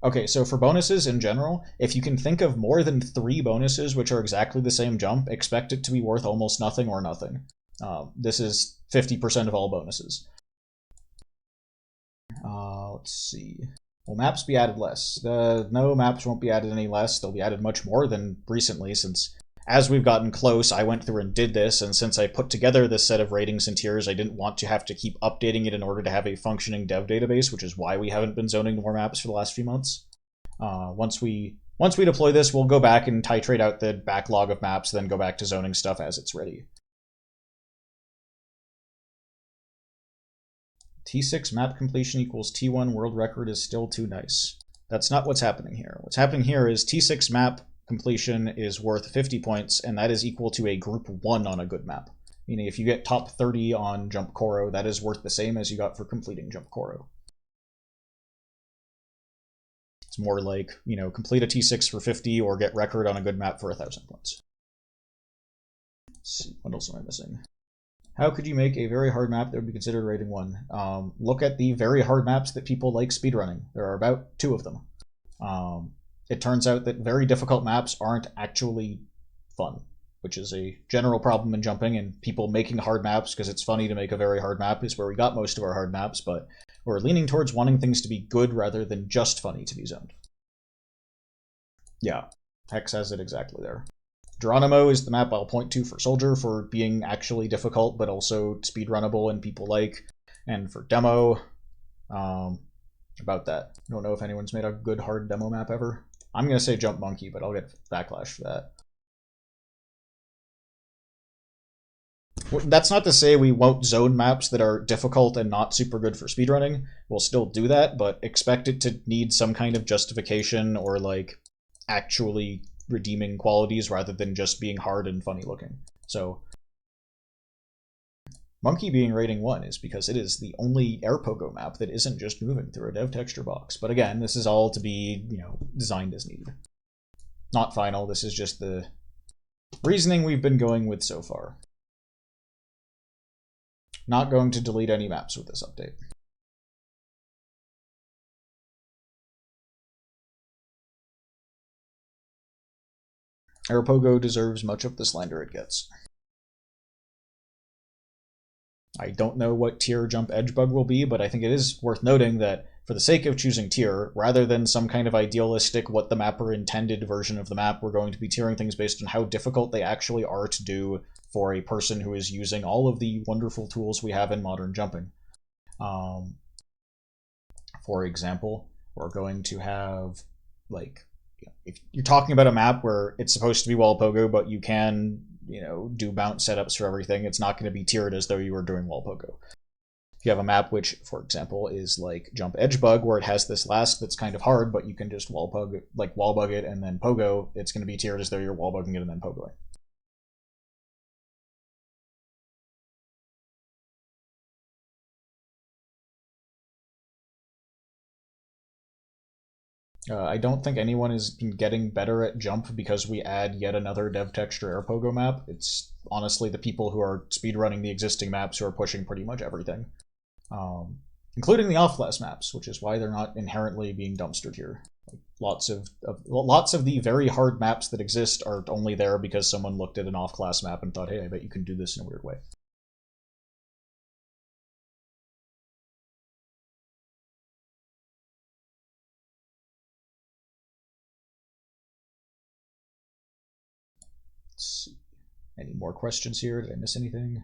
Okay, so for bonuses in general, if you can think of more than 3 bonuses which are exactly the same jump, expect it to be worth almost nothing or nothing. This is 50% of all bonuses. Let's see. Will maps be added less? No, maps won't be added any less. They'll be added much more than recently, since as we've gotten close, I went through and did this, and since I put together this set of ratings and tiers, I didn't want to have to keep updating it in order to have a functioning dev database, which is why we haven't been zoning more maps for the last few months. Once we deploy this, we'll go back and titrate out the backlog of maps, then go back to zoning stuff as it's ready. T6 map completion equals T1 world record is still too nice. That's not what's happening here. What's happening here is T6 map completion is worth 50 points, and that is equal to a group 1 on a good map. Meaning if you get top 30 on Jump Koro, that is worth the same as you got for completing Jump Koro. It's more like, you know, complete a T6 for 50 or get record on a good map for 1,000 points. Let's see, what else am I missing? How could you make a very hard map that would be considered rating 1? Look at the very hard maps that people like speedrunning. There are about 2 of them. It turns out that very difficult maps aren't actually fun, which is a general problem in jumping, and people making hard maps because it's funny to make a very hard map is where we got most of our hard maps, but we're leaning towards wanting things to be good rather than just funny to be zoned. Yeah, Hex has it exactly there. Geronimo is the map I'll point to for Soldier for being actually difficult, but also speedrunnable and people like. And for demo, about that. I don't know if anyone's made a good hard demo map ever. I'm going to say Jump Monkey, but I'll get backlash for that. That's not to say we won't zone maps that are difficult and not super good for speedrunning. We'll still do that, but expect it to need some kind of justification or like actually redeeming qualities rather than just being hard and funny looking. So Monkey being rating 1 is because it is the only air pogo map that isn't just moving through a dev texture box. But again, this is all to be, you know, designed as needed. Not final, this is just the reasoning we've been going with so far. Not going to delete any maps with this update. Airpogo deserves much of the slander it gets. I don't know what tier Jump Edge Bug will be, but I think it is worth noting that for the sake of choosing tier, rather than some kind of idealistic what the mapper intended version of the map, we're going to be tiering things based on how difficult they actually are to do for a person who is using all of the wonderful tools we have in modern jumping. For example, we're going to have like if you're talking about a map where it's supposed to be wall pogo, but you can, do bounce setups for everything, it's not going to be tiered as though you were doing wall pogo. If you have a map which, for example, is like Jump Edge Bug, where it has this last that's kind of hard, but you can just wall bug it and then pogo, it's going to be tiered as though you're wall bugging it and then pogoing. I don't think anyone is getting better at jump because we add yet another dev texture air pogo map. It's honestly the people who are speedrunning the existing maps who are pushing pretty much everything, including the off-class maps, which is why they're not inherently being dumpstered here. Lots of the very hard maps that exist are only there because someone looked at an off-class map and thought, hey, I bet you can do this in a weird way. Let's see. Any more questions here? Did I miss anything?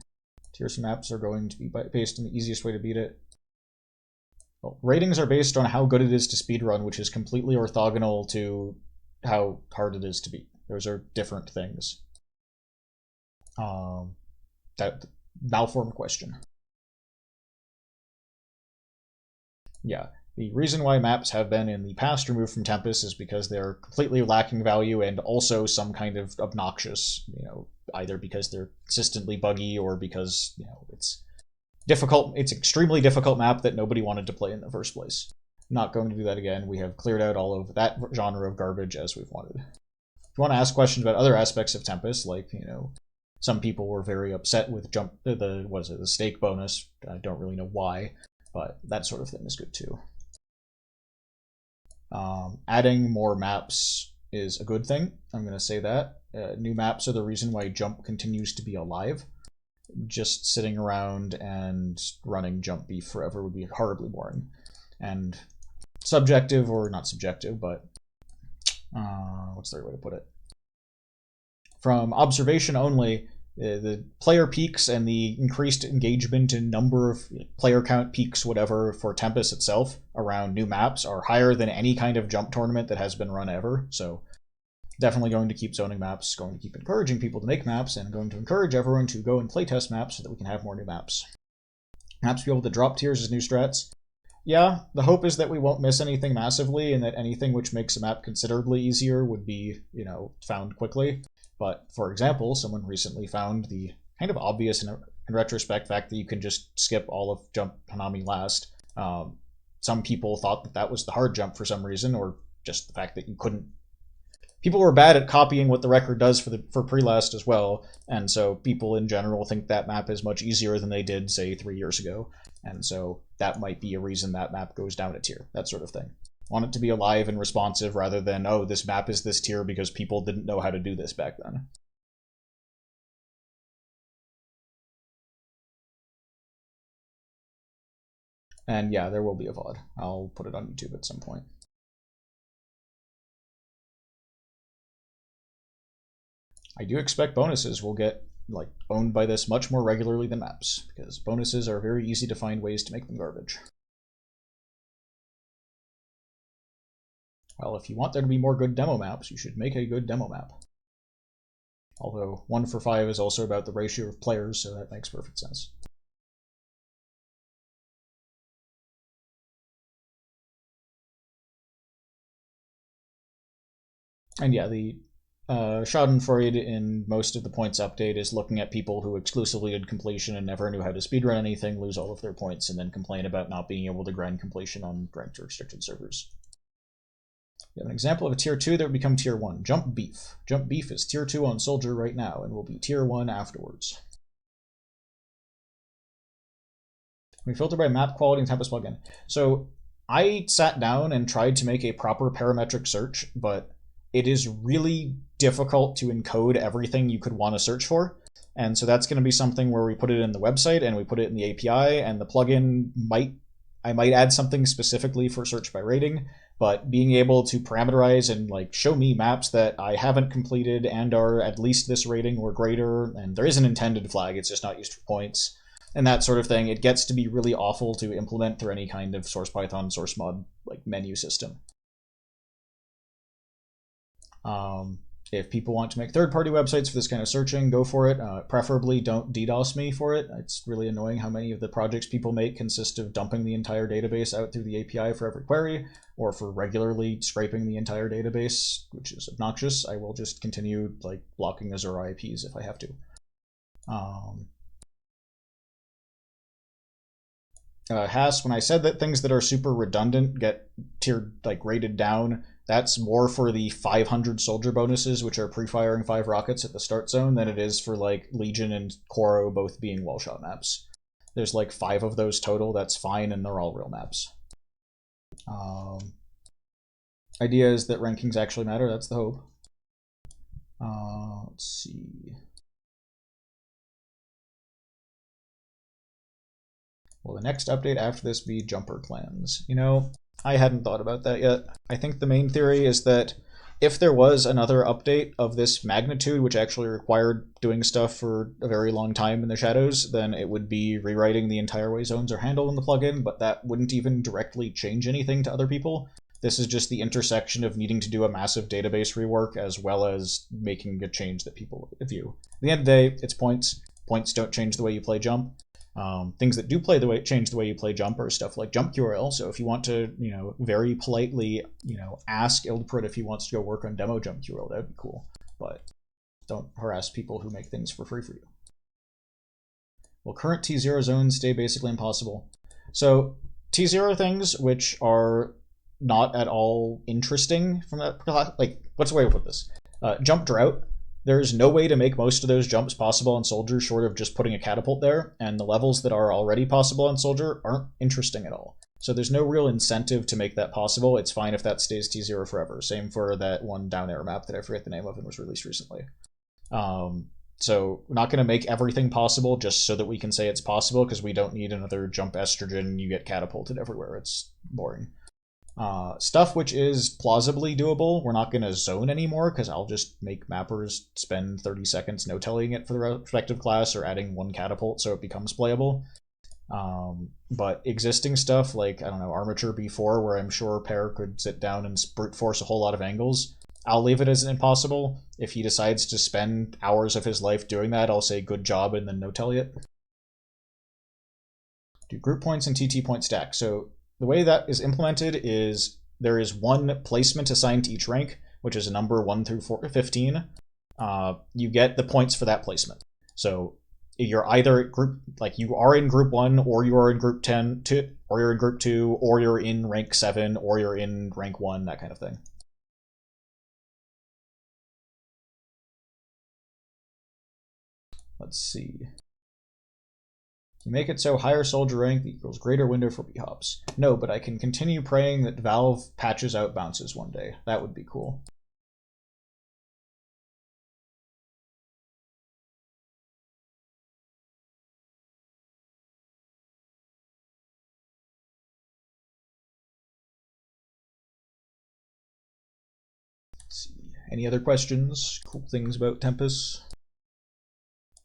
Tiers maps are going to be based on the easiest way to beat it. Well, ratings are based on how good it is to speedrun, which is completely orthogonal to how hard it is to beat. Those are different things. That malformed question. Yeah, the reason why maps have been in the past removed from Tempus is because they're completely lacking value and also some kind of obnoxious, either because they're consistently buggy or because, it's difficult. It's extremely difficult map that nobody wanted to play in the first place. Not going to do that again. We have cleared out all of that genre of garbage as we've wanted. If you want to ask questions about other aspects of Tempus, like, some people were very upset with the stake bonus. I don't really know why, but that sort of thing is good too. Adding more maps is a good thing. I'm going to say that. New maps are the reason why Jump continues to be alive. Just sitting around and running Jump Beef forever would be horribly boring. And subjective, or not subjective, but what's the right way to put it? From observation only, the player peaks and the increased engagement and number of player count peaks, whatever, for Tempus itself around new maps are higher than any kind of Jump tournament that has been run ever. So definitely going to keep zoning maps, going to keep encouraging people to make maps, and going to encourage everyone to go and playtest maps so that we can have more new maps. Maps be able to drop tiers as new strats. Yeah, the hope is that we won't miss anything massively and that anything which makes a map considerably easier would be, found quickly. But, for example, someone recently found the kind of obvious in retrospect fact that you can just skip all of Jump Hanami last. Some people thought that was the hard jump for some reason, or just the fact that you couldn't. People were bad at copying what the record does for pre-last as well, and so people in general think that map is much easier than they did, say, 3 years ago, and so that might be a reason that map goes down a tier, that sort of thing. Want it to be alive and responsive rather than, oh, this map is this tier because people didn't know how to do this back then. And yeah, there will be a VOD. I'll put it on YouTube at some point. I do expect bonuses will get owned by this much more regularly than maps, because bonuses are very easy to find ways to make them garbage. Well, if you want there to be more good demo maps, you should make a good demo map. Although 1 for 5 is also about the ratio of players, so that makes perfect sense. And yeah, the Schadenfreude in most of the points update is looking at people who exclusively did completion and never knew how to speedrun anything, lose all of their points, and then complain about not being able to grind completion on ranked or restricted servers. We have an example of a tier 2 that would become tier 1. Jump Beef. Jump Beef is tier 2 on Soldier right now and will be tier 1 afterwards. We filter by map quality and Tempus plugin. So I sat down and tried to make a proper parametric search, but it is really difficult to encode everything you could want to search for. And so that's going to be something where we put it in the website and we put it in the API, and the plugin I might add something specifically for search by rating, but being able to parameterize and show me maps that I haven't completed and are at least this rating or greater, and there is an intended flag, it's just not used for points, and that sort of thing, it gets to be really awful to implement through any kind of source Python source mod menu system. If people want to make third-party websites for this kind of searching, go for it. Preferably don't DDoS me for it. It's really annoying how many of the projects people make consist of dumping the entire database out through the API for every query, or for regularly scraping the entire database, which is obnoxious. I will just continue like blocking Azure IPs if I have to. Haas, when I said that things that are super redundant get tiered, like rated down, that's more for the 500 soldier bonuses, which are pre-firing 5 rockets at the start zone, than it is for like Legion and Koro both being wall-shot maps. There's like 5 of those total, that's fine, and they're all real maps. Idea is that rankings actually matter, that's the hope. Let's see. Will the next update after this be jumper clans? You know, I hadn't thought about that yet. I think the main theory is that if there was another update of this magnitude, which actually required doing stuff for a very long time in the shadows, then it would be rewriting the entire way zones are handled in the plugin, but that wouldn't even directly change anything to other people. This is just the intersection of needing to do a massive database rework as well as making a change that people view. At the end of the day, it's points. Points don't change the way you play jump. Things that do change the way you play jump are stuff like jump QRL. So if you want to, very politely, ask Ildprit if he wants to go work on demo jump QRL, that would be cool. But don't harass people who make things for free for you. Will current T0 zones stay basically impossible? So T0 things, which are not at all interesting from that, like, what's the way to put this? Jump drought. There's no way to make most of those jumps possible on Soldier short of just putting a catapult there, and the levels that are already possible on Soldier aren't interesting at all. So there's no real incentive to make that possible. It's fine if that stays T0 forever. Same for that one down arrow map that I forget the name of and was released recently. So we're not going to make everything possible just so that we can say it's possible, because we don't need another jump estrogen, you get catapulted everywhere. It's boring. Stuff which is plausibly doable, we're not going to zone anymore, because I'll just make mappers spend 30 seconds no-telling it for the respective class, or adding 1 catapult so it becomes playable. But existing stuff like, I don't know, Armature B4, where I'm sure Pear could sit down and brute force a whole lot of angles, I'll leave it as impossible. If he decides to spend hours of his life doing that, I'll say good job and then no-tell it. Do group points and TT point stack. So the way that is implemented is there is 1 placement assigned to each rank, which is a number 1 through 15. You get the points for that placement. So you're either group, like you are in group 1, or you are in group 10, or you're in group 2, or you're in rank 7, or you're in rank 1, that kind of thing. Let's see. You make it so higher soldier rank equals greater window for B-hops. No, but I can continue praying that Valve patches out bounces one day. That would be cool. Let's see. Any other questions? Cool things about Tempus?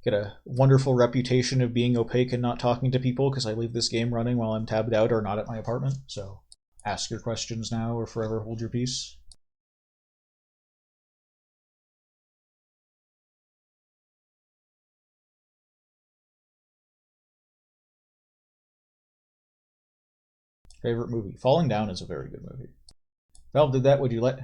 Get a wonderful reputation of being opaque and not talking to people because I leave this game running while I'm tabbed out or not at my apartment. So ask your questions now or forever hold your peace. Favorite movie? Falling Down is a very good movie. Valve did that, would you let...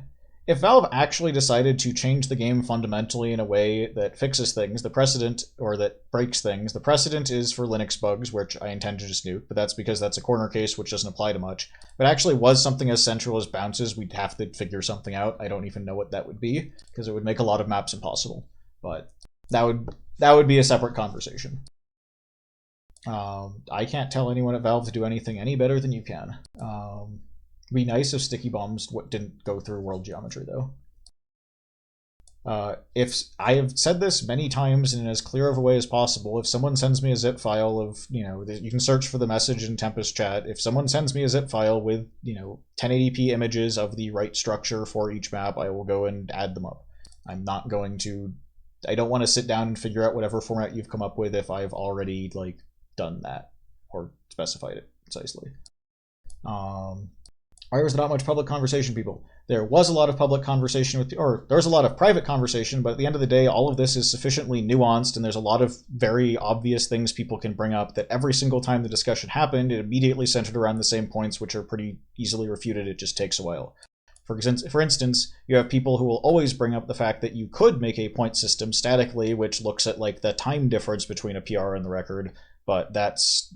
If Valve actually decided to change the game fundamentally in a way that fixes things, the precedent, or that breaks things, the precedent is for Linux bugs, which I intend to just nuke, but that's because that's a corner case which doesn't apply to much. If it actually was something as central as bounces, we'd have to figure something out. I don't even know what that would be, because it would make a lot of maps impossible. But that would be a separate conversation. I can't tell anyone at Valve to do anything any better than you can. Be nice if sticky bombs didn't go through world geometry, though. If I have said this many times in as clear of a way as possible, if someone sends me a zip file of, you can search for the message in Tempest chat. If someone sends me a zip file with, 1080p images of the right structure for each map, I will go and add them up. I'm not going to, I don't want to sit down and figure out whatever format you've come up with if I've already, done that or specified it precisely. Why was there not much public conversation, people? there was a lot of public conversation or there was a lot of private conversation, but at the end of the day, all of this is sufficiently nuanced, and there's a lot of very obvious things people can bring up that every single time the discussion happened, it immediately centered around the same points, which are pretty easily refuted. It just takes a while. For instance, you have people who will always bring up the fact that you could make a point system statically, which looks at like the time difference between a PR and the record, but that's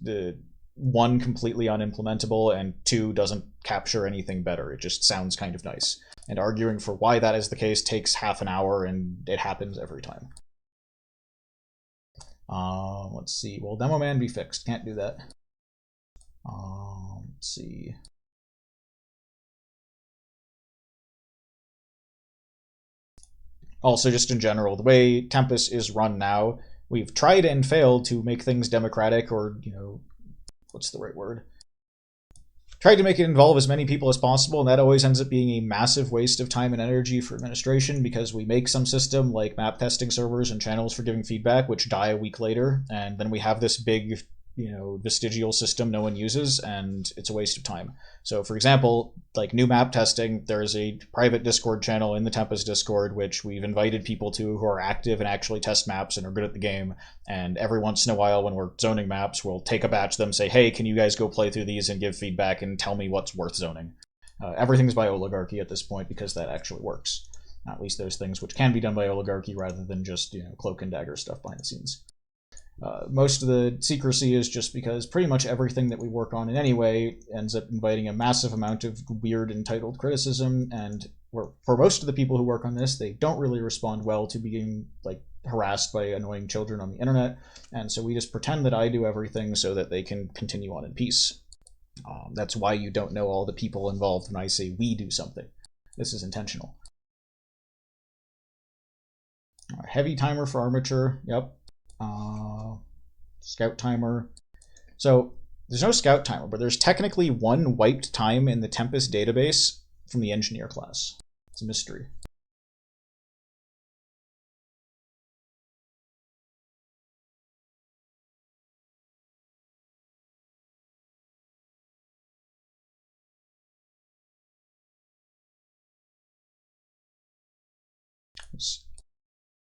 one, completely unimplementable, and two, doesn't capture anything better. It just sounds kind of nice. And arguing for why that is the case takes half an hour, and it happens every time. Let's see. Will Demo Man be fixed? Can't do that. Let's see. Also, just in general, the way Tempus is run now, we've tried and failed to make things democratic, or, what's the right word? Tried to make it involve as many people as possible, and that always ends up being a massive waste of time and energy for administration, because we make some system like map testing servers and channels for giving feedback, which die a week later, and then we have this big vestigial system no one uses, and it's a waste of time. So for example, like new map testing, there's a private Discord channel in the Tempus Discord, which we've invited people to who are active and actually test maps and are good at the game, and every once in a while when we're zoning maps, we'll take a batch of them, say, hey, can you guys go play through these and give feedback and tell me what's worth zoning? Everything's by oligarchy at this point, because that actually works. At least there's things which can be done by oligarchy rather than just cloak and dagger stuff behind the scenes. Most of the secrecy is just because pretty much everything that we work on in any way ends up inviting a massive amount of weird entitled criticism, and for most of the people who work on this, they don't really respond well to being harassed by annoying children on the internet, and so we just pretend that I do everything so that they can continue on in peace. That's why you don't know all the people involved when I say we do something. This is intentional. Heavy timer for armature, yep. Scout timer. So there's no scout timer, but there's technically one wiped time in the Tempus database from the engineer class. It's a mystery.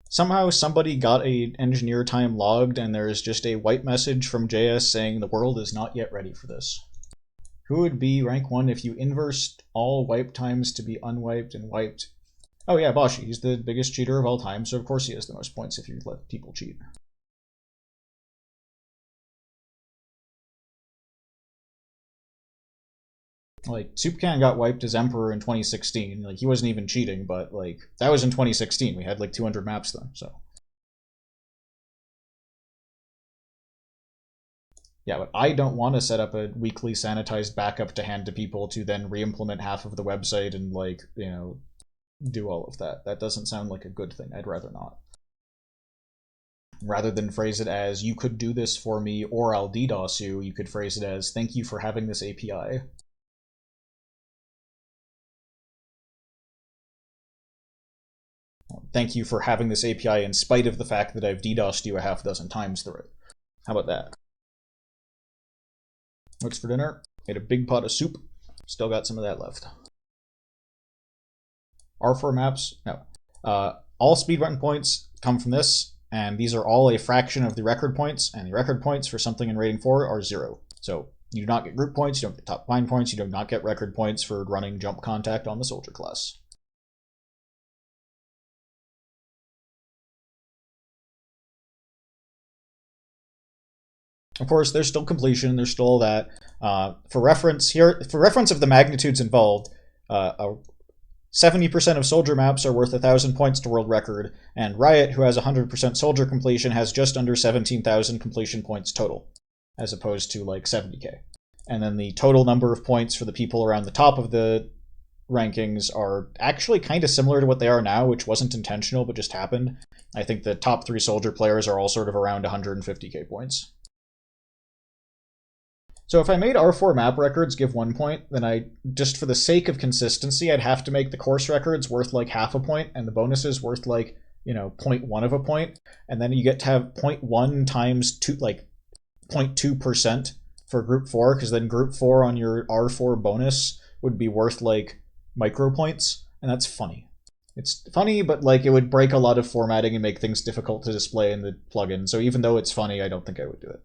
Somehow somebody got an engineer time logged, and there is just a white message from JS saying the world is not yet ready for this. Who would be rank 1 if you inversed all wipe times to be unwiped and wiped? Oh yeah, Boshi. He's the biggest cheater of all time, so of course he has the most points if you let people cheat. Soupcan got wiped as Emperor in 2016. He wasn't even cheating, but that was in 2016. We had 200 maps then, so. Yeah, but I don't want to set up a weekly sanitized backup to hand to people to then re-implement half of the website and do all of that. That doesn't sound like a good thing. I'd rather not. Rather than phrase it as, you could do this for me or I'll DDoS you, you could phrase it as, thank you for having this API. Thank you for having this API in spite of the fact that I've DDoSed you a half dozen times through it. How about that? What's for dinner? Made a big pot of soup. Still got some of that left. R4 maps? No. All speedrun points come from this, and these are all a fraction of the record points, and the record points for something in rating 4 are 0. So you do not get group points, you don't get top 9 points, you do not get record points for running jump contact on the soldier class. Of course, there's still completion, there's still all that. For reference of the magnitudes involved, 70% of soldier maps are worth 1,000 points to world record, and Riot, who has 100% soldier completion, has just under 17,000 completion points total, as opposed to 70k. And then the total number of points for the people around the top of the rankings are actually kind of similar to what they are now, which wasn't intentional, but just happened. I think the top 3 soldier players are all sort of around 150k points. So if I made R4 map records give 1 point, then just for the sake of consistency, I'd have to make the course records worth half a point and the bonuses worth 0.1 of a point. And then you get to have 0.1 times 0.2% for group 4, because then group 4 on your R4 bonus would be worth micro points, and that's funny. It's funny, but like it would break a lot of formatting and make things difficult to display in the plugin. So even though it's funny, I don't think I would do it.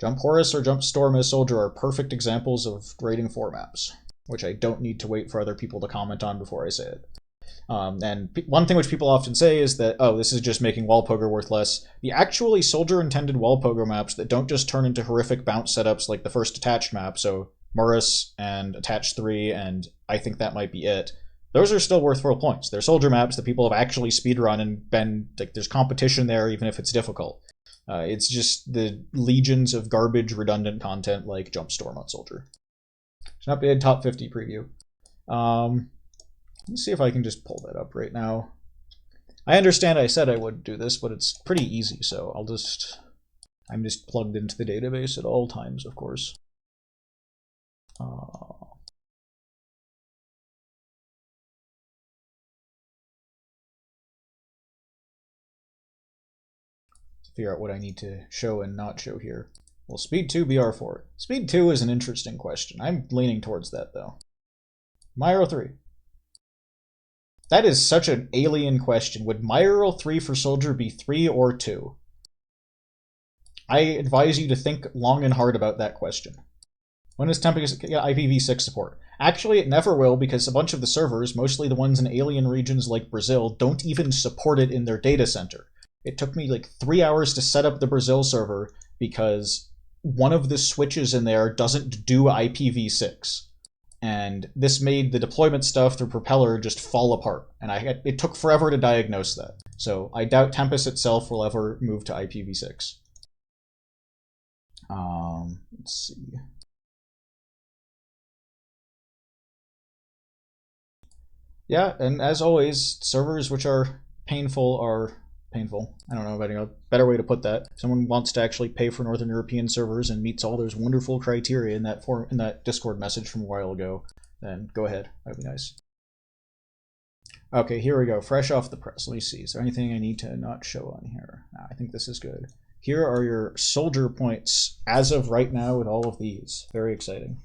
Jump Horus or Jump Storm as Soldier are perfect examples of grading 4 maps, which I don't need to wait for other people to comment on before I say it. And one thing which people often say is that, oh, this is just making Wallpogo worth less. The actually soldier-intended Wallpogo maps that don't just turn into horrific bounce setups like the first attached map, so Murus and Attached 3, and I think that might be it, those are still worth full points. They're soldier maps that people have actually speedrun and been, like, there's competition there even if it's difficult. It's just the legions of garbage, redundant content like Jump Storm on Soldier. It's not bad. Top 50 preview. Let's see if I can just pull that up right now. I understand I said I would do this, but it's pretty easy, so I'm just plugged into the database at all times, of course. Figure out what I need to show and not show here. Will Speed 2 be R4? Speed 2 is an interesting question. I'm leaning towards that, though. Myro 3. That is such an alien question. Would Myro 3 for Soldier be 3 or 2? I advise you to think long and hard about that question. When is Tempus IPv6 support? Actually, it never will, because a bunch of the servers, mostly the ones in alien regions like Brazil, don't even support it in their data center. It took me like 3 hours to set up the Brazil server because one of the switches in there doesn't do IPv6. And this made the deployment stuff through Propeller just fall apart. And it took forever to diagnose that. So I doubt Tempus itself will ever move to IPv6. Let's see. Yeah, and as always, servers which are painful are painful. I don't know about a better way to put that. If someone wants to actually pay for Northern European servers and meets all those wonderful criteria in that Discord message from a while ago, then go ahead. That'd be nice. Okay, here we go. Fresh off the press. Let me see. Is there anything I need to not show on here? No, I think this is good. Here are your soldier points as of right now with all of these. Very exciting.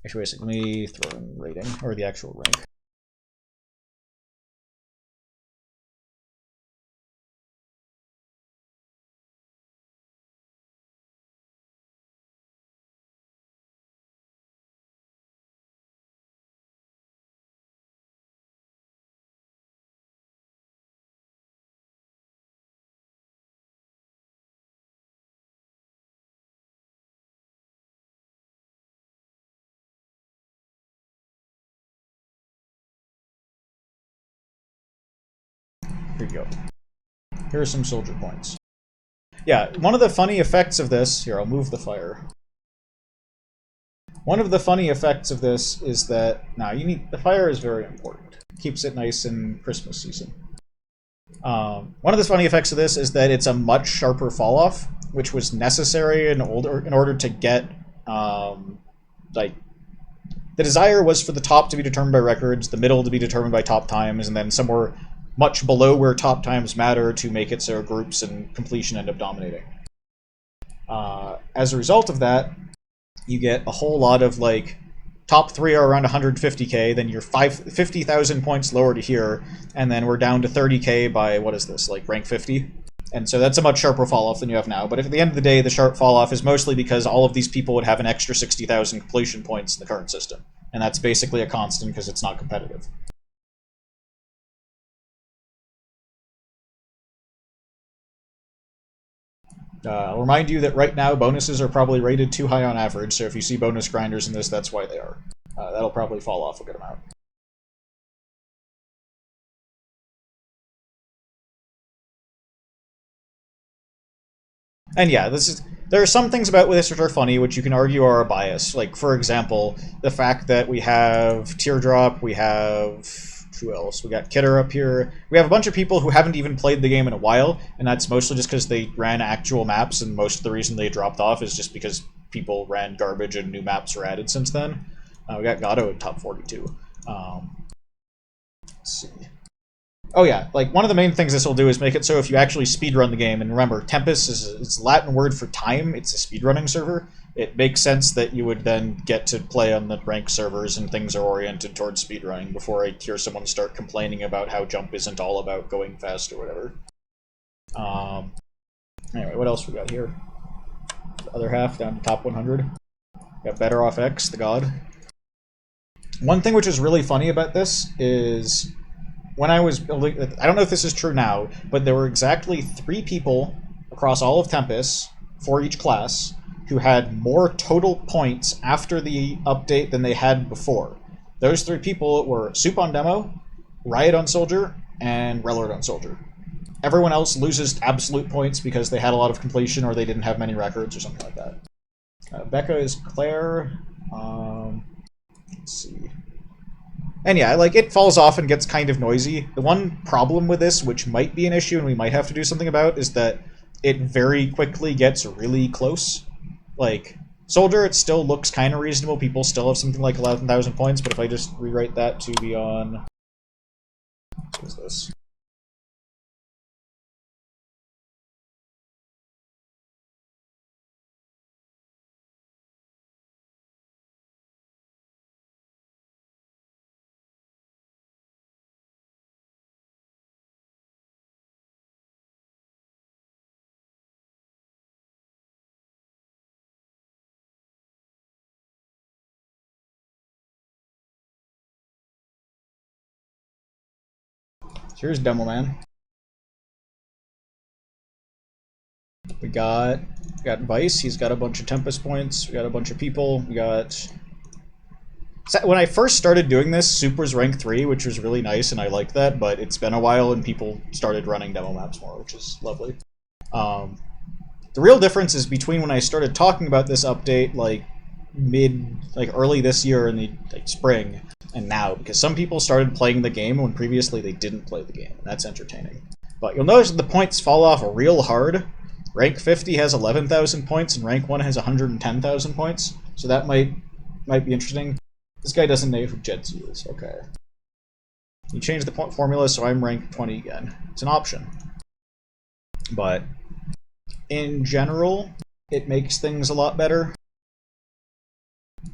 Actually, wait a second. Let me throw in rating, or the actual rank. Here you go. Here are some soldier points. Yeah, one of the funny effects of this... Here, I'll move the fire. One of the funny effects of this is that... Now, the fire is very important. It keeps it nice in Christmas season. One of the funny effects of this is that it's a much sharper fall-off, which was necessary in order to get... the desire was for the top to be determined by records, the middle to be determined by top times, and then somewhere much below where top times matter to make it so groups and completion end up dominating. As a result of that, you get a whole lot of, like, top 3 are around 150k, then you're 50,000 points lower to here, and then we're down to 30k by, what is this, like rank 50? And so that's a much sharper fall-off than you have now. But if at the end of the day, the sharp fall-off is mostly because all of these people would have an extra 60,000 completion points in the current system. And that's basically a constant because it's not competitive. I'll remind you that right now bonuses are probably rated too high on average, so if you see bonus grinders in this, that's why they are. That'll probably fall off a good amount. And yeah, there are some things about this which are funny, which you can argue are a bias. Like, for example, the fact that we have Teardrop, we have... who else? We got Kidder up here. We have a bunch of people who haven't even played the game in a while, and that's mostly just because they ran actual maps, and most of the reason they dropped off is just because people ran garbage and new maps were added since then. We got Gatto in top 42. Let's see. Oh yeah, like one of the main things this will do is make it so if you actually speedrun the game, and remember, Tempus is a Latin word for time, it's a speedrunning server, it makes sense that you would then get to play on the ranked servers and things are oriented towards speedrunning before I hear someone start complaining about how jump isn't all about going fast or whatever. Anyway, what else we got here? The other half down to top 100. Got Better Off X, the god. One thing which is really funny about this is when I was building, I don't know if this is true now, but there were exactly 3 people across all of Tempus for each class who had more total points after the update than they had before. Those 3 people were Soup on Demo, Riot on Soldier, and Rellard on Soldier. Everyone else loses absolute points because they had a lot of completion or they didn't have many records or something like that. Becca is Claire. Let's see. And yeah, like, it falls off and gets kind of noisy. The one problem with this, which might be an issue and we might have to do something about, is that it very quickly gets really close. Like, Soldier, it still looks kind of reasonable. People still have something like 11,000 points, but if I just rewrite that to be on... What is this? Here's Demo Man. We got Vice. He's got a bunch of Tempus points. We got a bunch of people. We got... When I first started doing this, Soup was rank 3, which was really nice, and I liked that, but it's been a while and people started running demo maps more, which is lovely. The real difference is between when I started talking about this update, like, early this year in the spring, and now, because some people started playing the game when previously they didn't play the game, and that's entertaining. But you'll notice that the points fall off real hard. Rank 50 has 11,000 points, and rank 1 has 110,000 points, so that might be interesting. This guy doesn't know who Jetsu is. Okay. You change the point formula, so I'm rank 20 again. It's an option. But in general, it makes things a lot better.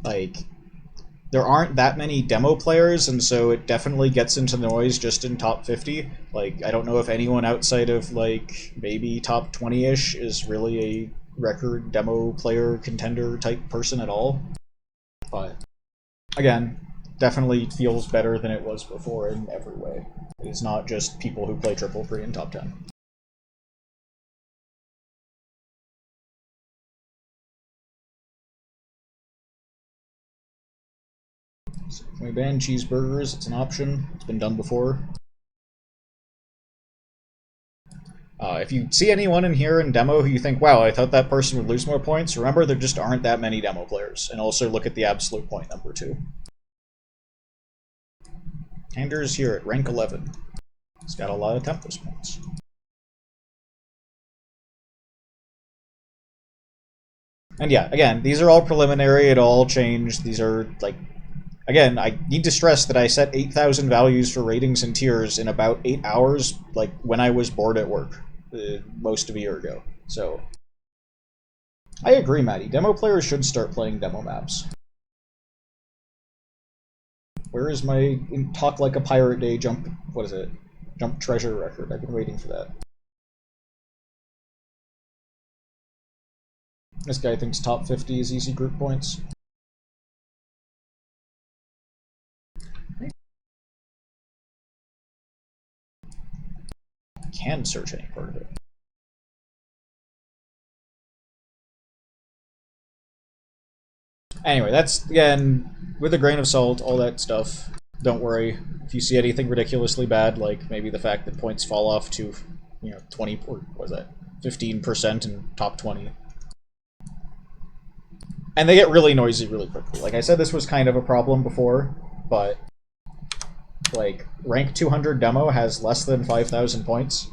Like, there aren't that many demo players, and so it definitely gets into noise just in top 50. Like, I don't know if anyone outside of, like, maybe top 20-ish is really a record demo player contender type person at all. But again, definitely feels better than it was before in every way. It's not just people who play triple free in top 10. So can we ban cheeseburgers? It's an option. It's been done before. If you see anyone in here in demo who you think, wow, I thought that person would lose more points, remember there just aren't that many demo players. And also look at the absolute point number too. Anders here at rank 11. He's got a lot of Tempus points. And yeah, again, these are all preliminary, it'll all change. These are, like, again, I need to stress that I set 8,000 values for ratings and tiers in about 8 hours, like, when I was bored at work, most of a year ago. So, I agree, Maddie. Demo players should start playing demo maps. Where is my Talk Like a Pirate Day jump, what is it? Jump treasure record. I've been waiting for that. This guy thinks top 50 is easy group points. I can search any part of it. Anyway, that's, again, with a grain of salt, all that stuff. Don't worry. If you see anything ridiculously bad, like maybe the fact that points fall off to, 20, or what was that, 15% in top 20. And they get really noisy really quickly. Like I said, this was kind of a problem before, but, like, rank 200 demo has less than 5,000 points.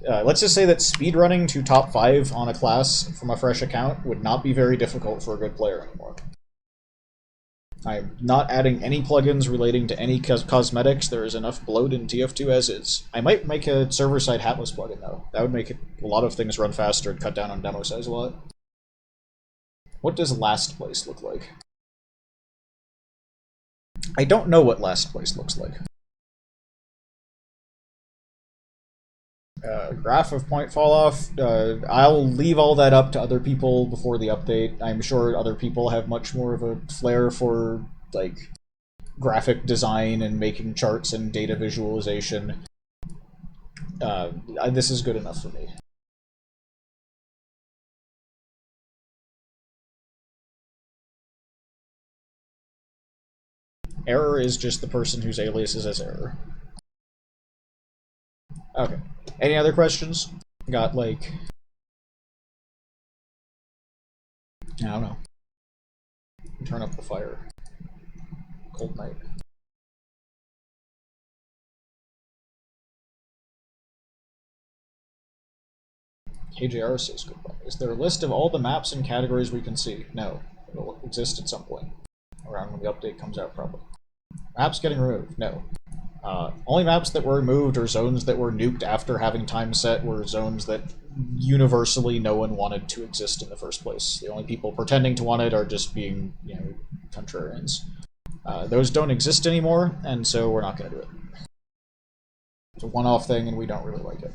Let's just say that speedrunning to top 5 on a class from a fresh account would not be very difficult for a good player anymore. I'm not adding any plugins relating to any cosmetics. There is enough bloat in TF2 as is. I might make a server-side hatless plugin, though. That would make a lot of things run faster and cut down on demo size a lot. What does last place look like? I don't know what last place looks like. Graph of point fall off. I'll leave all that up to other people before the update. I'm sure other people have much more of a flair for like graphic design and making charts and data visualization. This is good enough for me. Error is just the person whose alias is as error. Okay. Any other questions? Got like... I don't know. Turn up the fire. Cold night. KJR says goodbye. Is there a list of all the maps and categories we can see? No. It'll exist at some point. Around when the update comes out, probably. Maps getting removed? No. Only maps that were removed or zones that were nuked after having time set were zones that universally no one wanted to exist in the first place. The only people pretending to want it are just being, you know, contrarians. Those don't exist anymore, and so we're not going to do it. It's a one-off thing, and we don't really like it.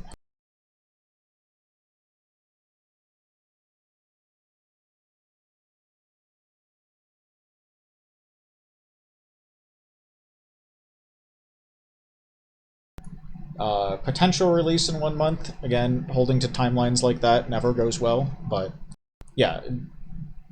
Potential release in 1 month. Again, holding to timelines like that never goes well, but yeah,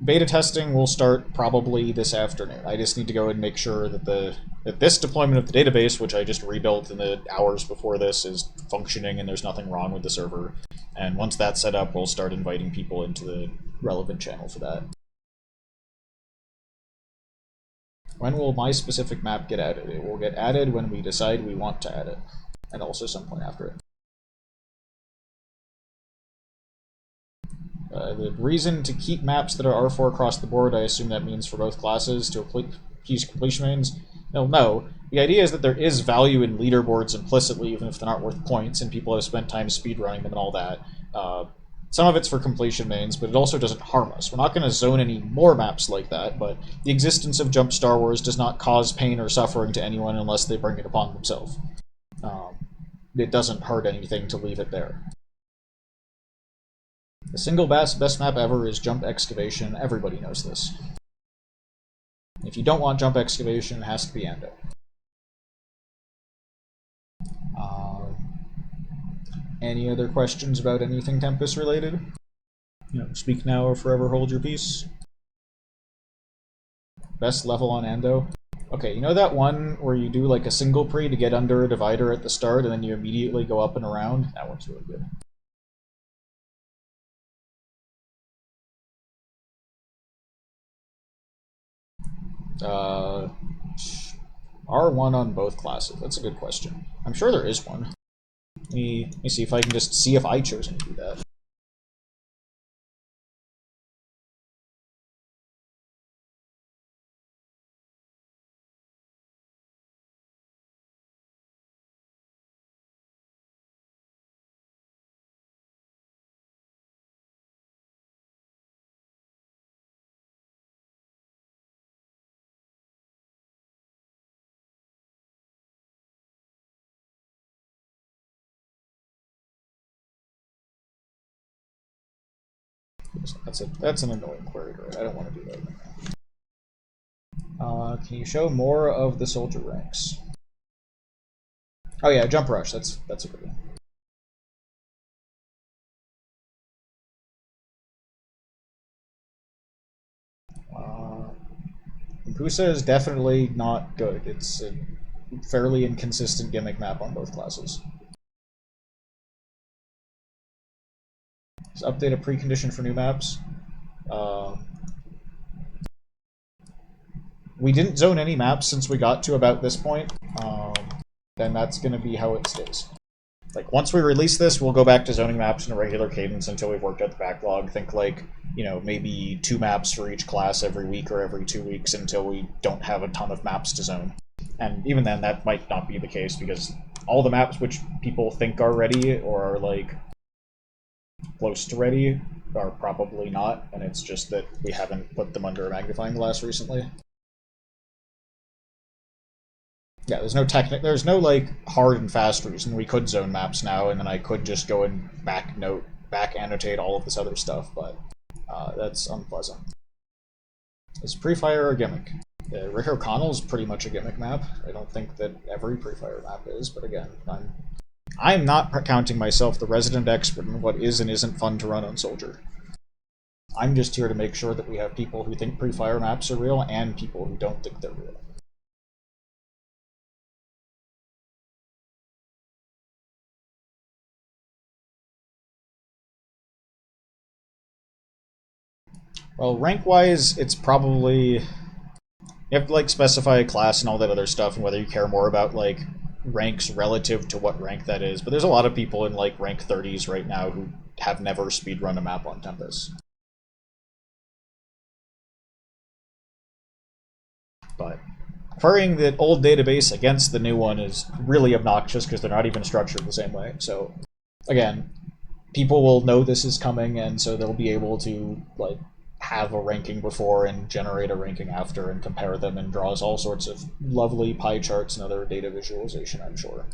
beta testing will start probably this afternoon. I just need to go and make sure that that this deployment of the database, which I just rebuilt in the hours before this, is functioning and there's nothing wrong with the server. And once that's set up, we'll start inviting people into the relevant channel for that. When will my specific map get added? It will get added when we decide we want to add it, and also some point after it. The reason to keep maps that are R4 across the board, I assume that means for both classes, to appease completion mains. No. The idea is that there is value in leaderboards implicitly, even if they're not worth points, and people have spent time speedrunning them and all that. Some of it's for completion mains, but it also doesn't harm us. We're not going to zone any more maps like that, but the existence of Jump Star Wars does not cause pain or suffering to anyone unless they bring it upon themselves. It doesn't hurt anything to leave it there. The single best map ever is Jump Excavation. Everybody knows this. If you don't want Jump Excavation, it has to be Ando. Any other questions about anything Tempus related? You know, speak now or forever hold your peace. Best level on Ando. Okay, you know that one where you do like a single pre to get under a divider at the start and then you immediately go up and around? That one's really good. R1 on both classes. That's a good question. I'm sure there is one. Let me see if I can just see if I chose to do that. That's an annoying query, right? I don't want to do that right now. Can you show more of the soldier ranks? Oh yeah, Jump Rush. That's a good one. Pusa is definitely not good. It's a fairly inconsistent gimmick map on both classes. Just update a precondition for new maps. We didn't zone any maps since we got to about this point. Then that's going to be how it stays. Like, once we release this, we'll go back to zoning maps in a regular cadence until we've worked out the backlog. Think like, you know, maybe 2 maps for each class every week or every 2 weeks until we don't have a ton of maps to zone. And even then, that might not be the case because all the maps which people think are ready or are, like, close to ready are probably not, and it's just that we haven't put them under a magnifying glass recently. Yeah, there's no like hard and fast reason. We could zone maps now, and then I could just go and back annotate all of this other stuff, but that's unpleasant. Is pre-fire a gimmick? Rick O'Connell is pretty much a gimmick map. I don't think that every pre-fire map is, but again, I'm not counting myself the resident expert in what is and isn't fun to run on Soldier. I'm just here to make sure that we have people who think pre-fire maps are real and people who don't think they're real. Well, rank-wise, it's probably... You have to, like, specify a class and all that other stuff, and whether you care more about, like, ranks relative to what rank that is. But there's a lot of people in, like, rank 30s right now who have never speedrun a map on Tempus. But querying the old database against the new one is really obnoxious because they're not even structured the same way. So, again, people will know this is coming, and so they'll be able to, like, have a ranking before and generate a ranking after and compare them and draws all sorts of lovely pie charts and other data visualization, I'm sure.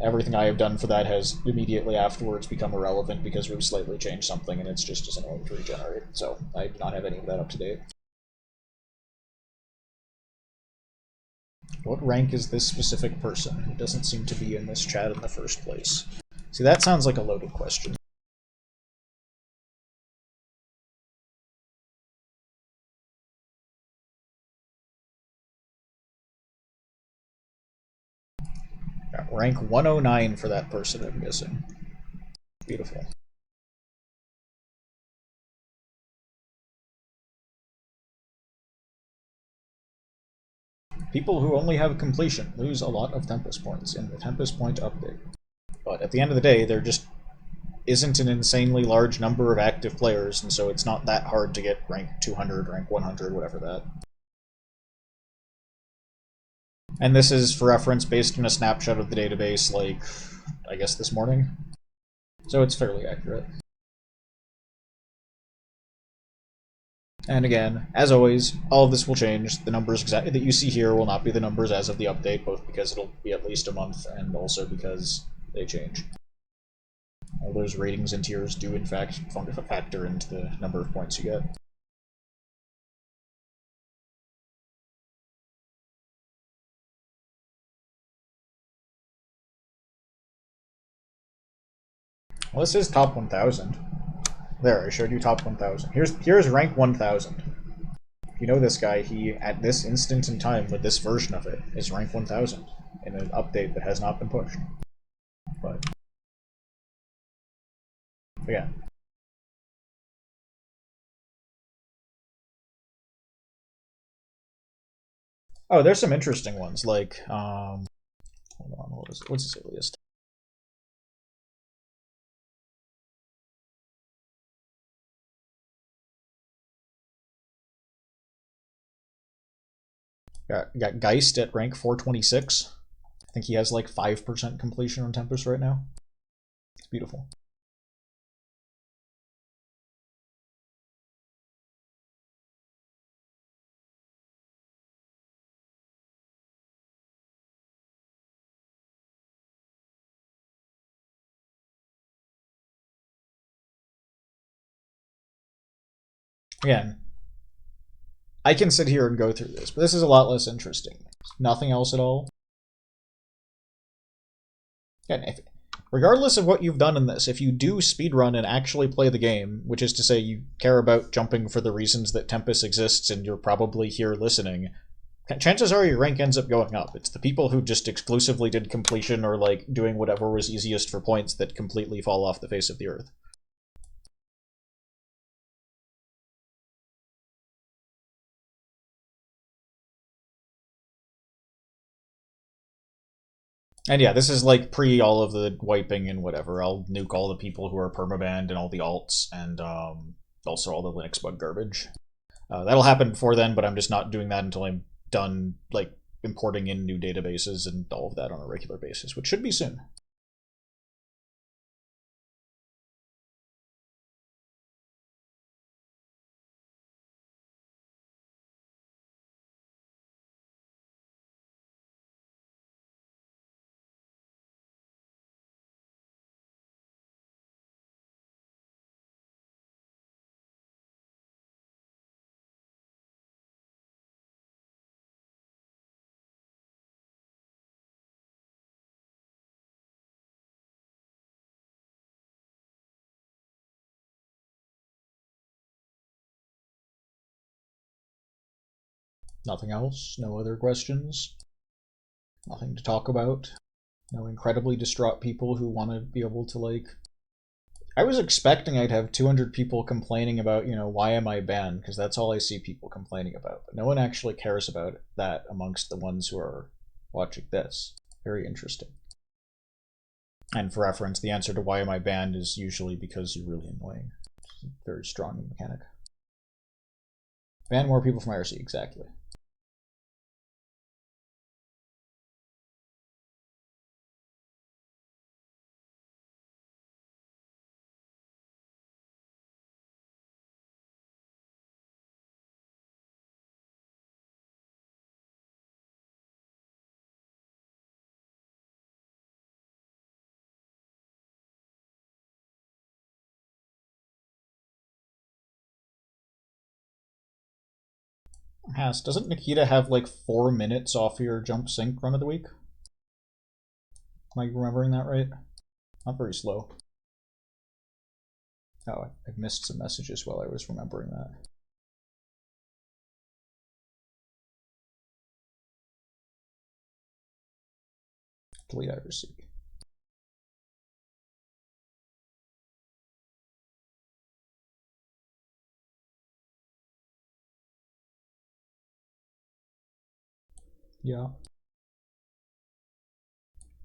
Everything I have done for that has immediately afterwards become irrelevant because we've slightly changed something and it's just as annoying to regenerate. So I do not have any of that up to date. What rank is this specific person who doesn't seem to be in this chat in the first place? See, that sounds like a loaded question. Rank 109 for that person, I'm guessing. Beautiful. People who only have completion lose a lot of Tempus points in the Tempus point update. But at the end of the day, there just isn't an insanely large number of active players, and so it's not that hard to get rank 200, rank 100, whatever that. And this is, for reference, based on a snapshot of the database, like, I guess this morning. So it's fairly accurate. And again, as always, all of this will change. The numbers that you see here will not be the numbers as of the update, both because it'll be at least a month and also because they change. All those ratings and tiers do, in fact, factor into the number of points you get. Well, this is top 1,000. There, I showed you top 1,000. Here's rank 1,000. If you know this guy, he, at this instant in time, with this version of it, is rank 1,000 in an update that has not been pushed. But, again. Oh, there's some interesting ones, like, hold on, what's his alias? Got Geist at rank 426. I think he has like 5% completion on Tempus right now. It's beautiful. Again, I can sit here and go through this, but this is a lot less interesting. Nothing else at all. Again, regardless of what you've done in this, if you do speedrun and actually play the game, which is to say you care about jumping for the reasons that Tempus exists and you're probably here listening, chances are your rank ends up going up. It's the people who just exclusively did completion or like doing whatever was easiest for points that completely fall off the face of the earth. And yeah, this is like pre all of the wiping and whatever. I'll nuke all the people who are permabanned and all the alts and also all the Linux bug garbage. That'll happen before then, but I'm just not doing that until I'm done like importing in new databases and all of that on a regular basis, which should be soon. Nothing else? No other questions? Nothing to talk about? No incredibly distraught people who want to be able to, like... I was expecting I'd have 200 people complaining about, why am I banned? Because that's all I see people complaining about. But no one actually cares about that amongst the ones who are watching this. Very interesting. And for reference, the answer to why am I banned is usually because you're really annoying. It's a very strong mechanic. Ban more people from IRC, exactly. Has, doesn't Nikita have like 4 minutes off your jump sync run of the week? Am I remembering that right? Not very slow. Oh, I missed some messages while I was remembering that. Delete IRC. Yeah.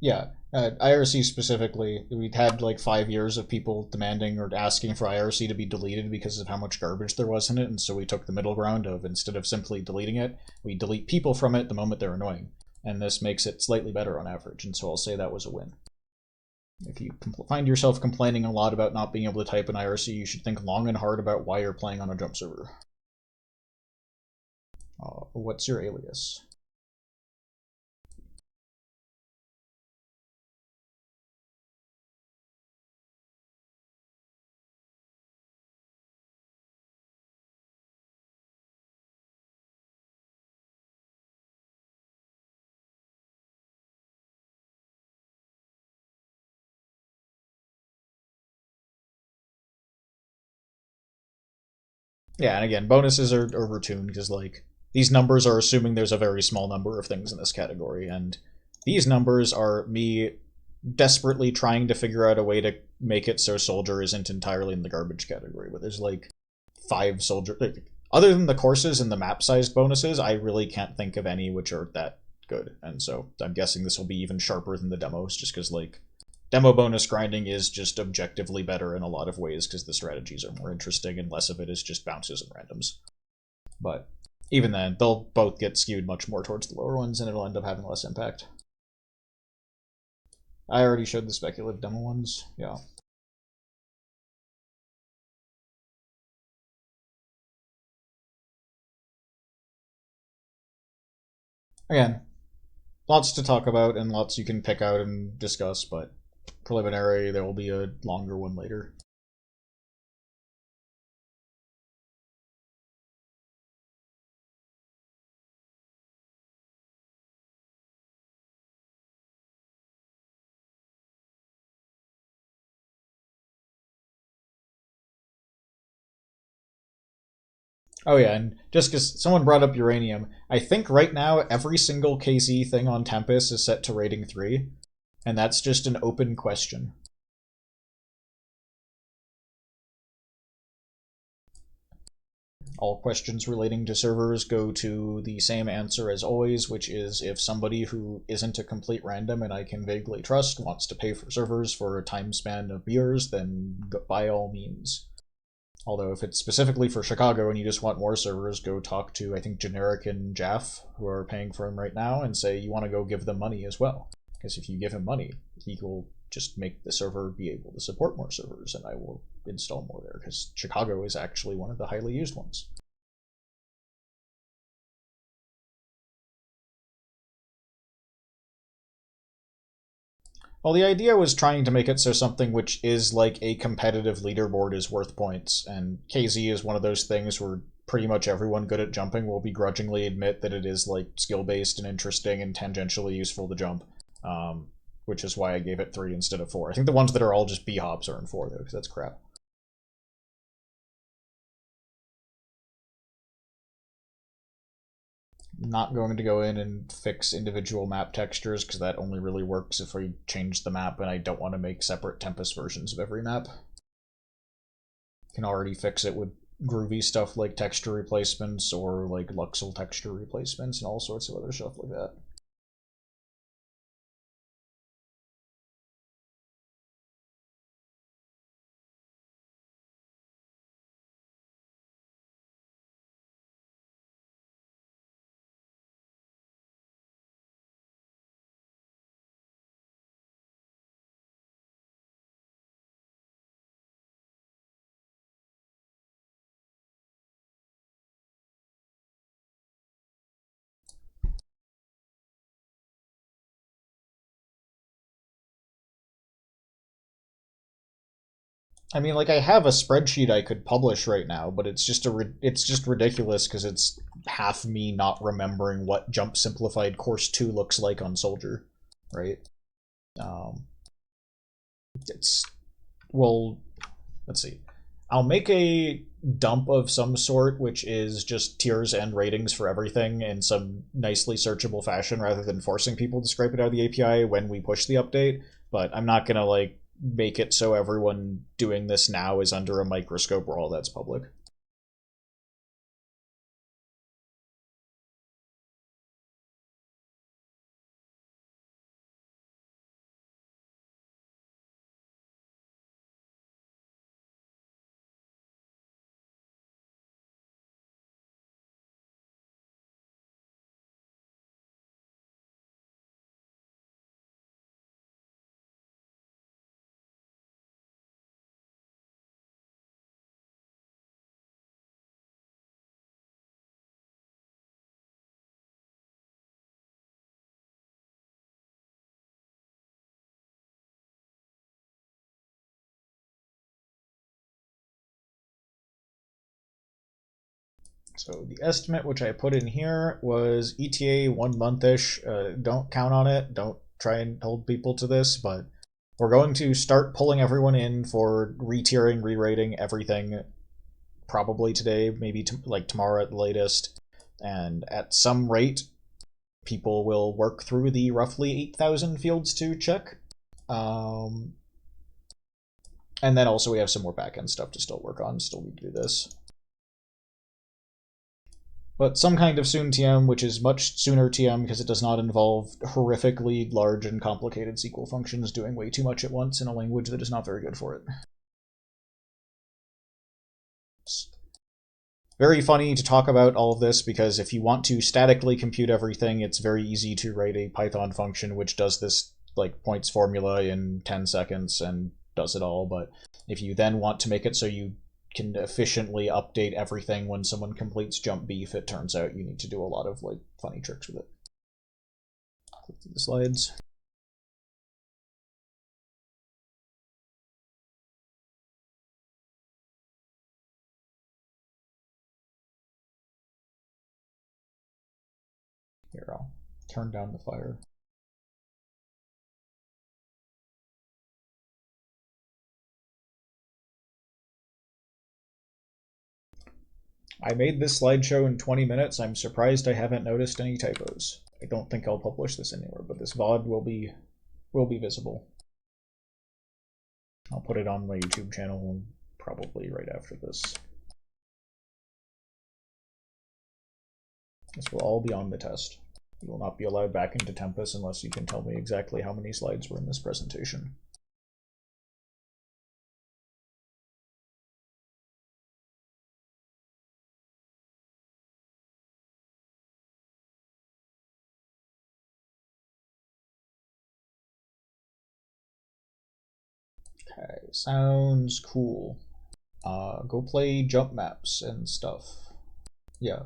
Yeah, IRC specifically, we'd had like 5 years of people demanding or asking for IRC to be deleted because of how much garbage there was in it, and so we took the middle ground of, instead of simply deleting it, we delete people from it the moment they're annoying. And this makes it slightly better on average, and so I'll say that was a win. If you find yourself complaining a lot about not being able to type in IRC, you should think long and hard about why you're playing on a jump server. What's your alias? Yeah, and again, bonuses are overtuned because, like, these numbers are assuming there's a very small number of things in this category, and these numbers are me desperately trying to figure out a way to make it so soldier isn't entirely in the garbage category, but there's like 5 soldier... Other than the courses and the map-sized bonuses, I really can't think of any which are that good, and so I'm guessing this will be even sharper than the demos, just because, like, demo bonus grinding is just objectively better in a lot of ways because the strategies are more interesting and less of it is just bounces and randoms. But even then, they'll both get skewed much more towards the lower ones and it'll end up having less impact. I already showed the speculative demo ones, yeah. Again, lots to talk about and lots you can pick out and discuss, but preliminary, there will be a longer one later. Oh yeah, and just because someone brought up uranium, I think right now every single KZ thing on Tempus is set to rating 3, and that's just an open question. All questions relating to servers go to the same answer as always, which is if somebody who isn't a complete random and I can vaguely trust wants to pay for servers for a time span of years, then by all means. Although if it's specifically for Chicago and you just want more servers, go talk to, I think, Generic and Jaff, who are paying for him right now, and say you want to go give them money as well. Because if you give him money, he will just make the server be able to support more servers, and I will install more there, because Chicago is actually one of the highly used ones. Well, the idea was trying to make it so something which is like a competitive leaderboard is worth points, and KZ is one of those things where pretty much everyone good at jumping will begrudgingly admit that it is like skill-based and interesting and tangentially useful to jump, which is why I gave it 3 instead of 4. I think the ones that are all just B-hops are in 4, though, because that's crap. not going to go in and fix individual map textures because that only really works if we change the map, and I don't want to make separate Tempest versions of every map. Can already fix it with groovy stuff like texture replacements or like Luxel texture replacements and all sorts of other stuff like that. I mean, like I have a spreadsheet I could publish right now, but it's just ridiculous because it's half me not remembering what jump simplified course 2 looks like on Soldier, right? It's well, let's see. I'll make a dump of some sort, which is just tiers and ratings for everything in some nicely searchable fashion rather than forcing people to scrape it out of the API when we push the update. But I'm not gonna like make it so everyone doing this now is under a microscope where all that's public. So the estimate which I put in here was ETA 1 month-ish. Don't count on it. Don't try and hold people to this, but we're going to start pulling everyone in for re-tiering, re-rating everything probably today, maybe like tomorrow at the latest. And at some rate, people will work through the roughly 8,000 fields to check. And then also we have some more backend stuff to still work on. Still need to do this. But some kind of soon TM, which is much sooner TM because it does not involve horrifically large and complicated SQL functions doing way too much at once in a language that is not very good for it. It's very funny to talk about all of this because if you want to statically compute everything, it's very easy to write a Python function which does this like points formula in 10 seconds and does it all. But if you then want to make it so you can efficiently update everything when someone completes jump beef, it turns out you need to do a lot of like funny tricks with it. Click through the slides. Here, I'll turn down the fire. I made this slideshow in 20 minutes. I'm surprised I haven't noticed any typos. I don't think I'll publish this anywhere, but this VOD will be visible. I'll put it on my YouTube channel probably right after this. This will all be on the test. You will not be allowed back into Tempus unless you can tell me exactly how many slides were in this presentation. Okay, sounds cool. Go play jump maps and stuff. Yeah.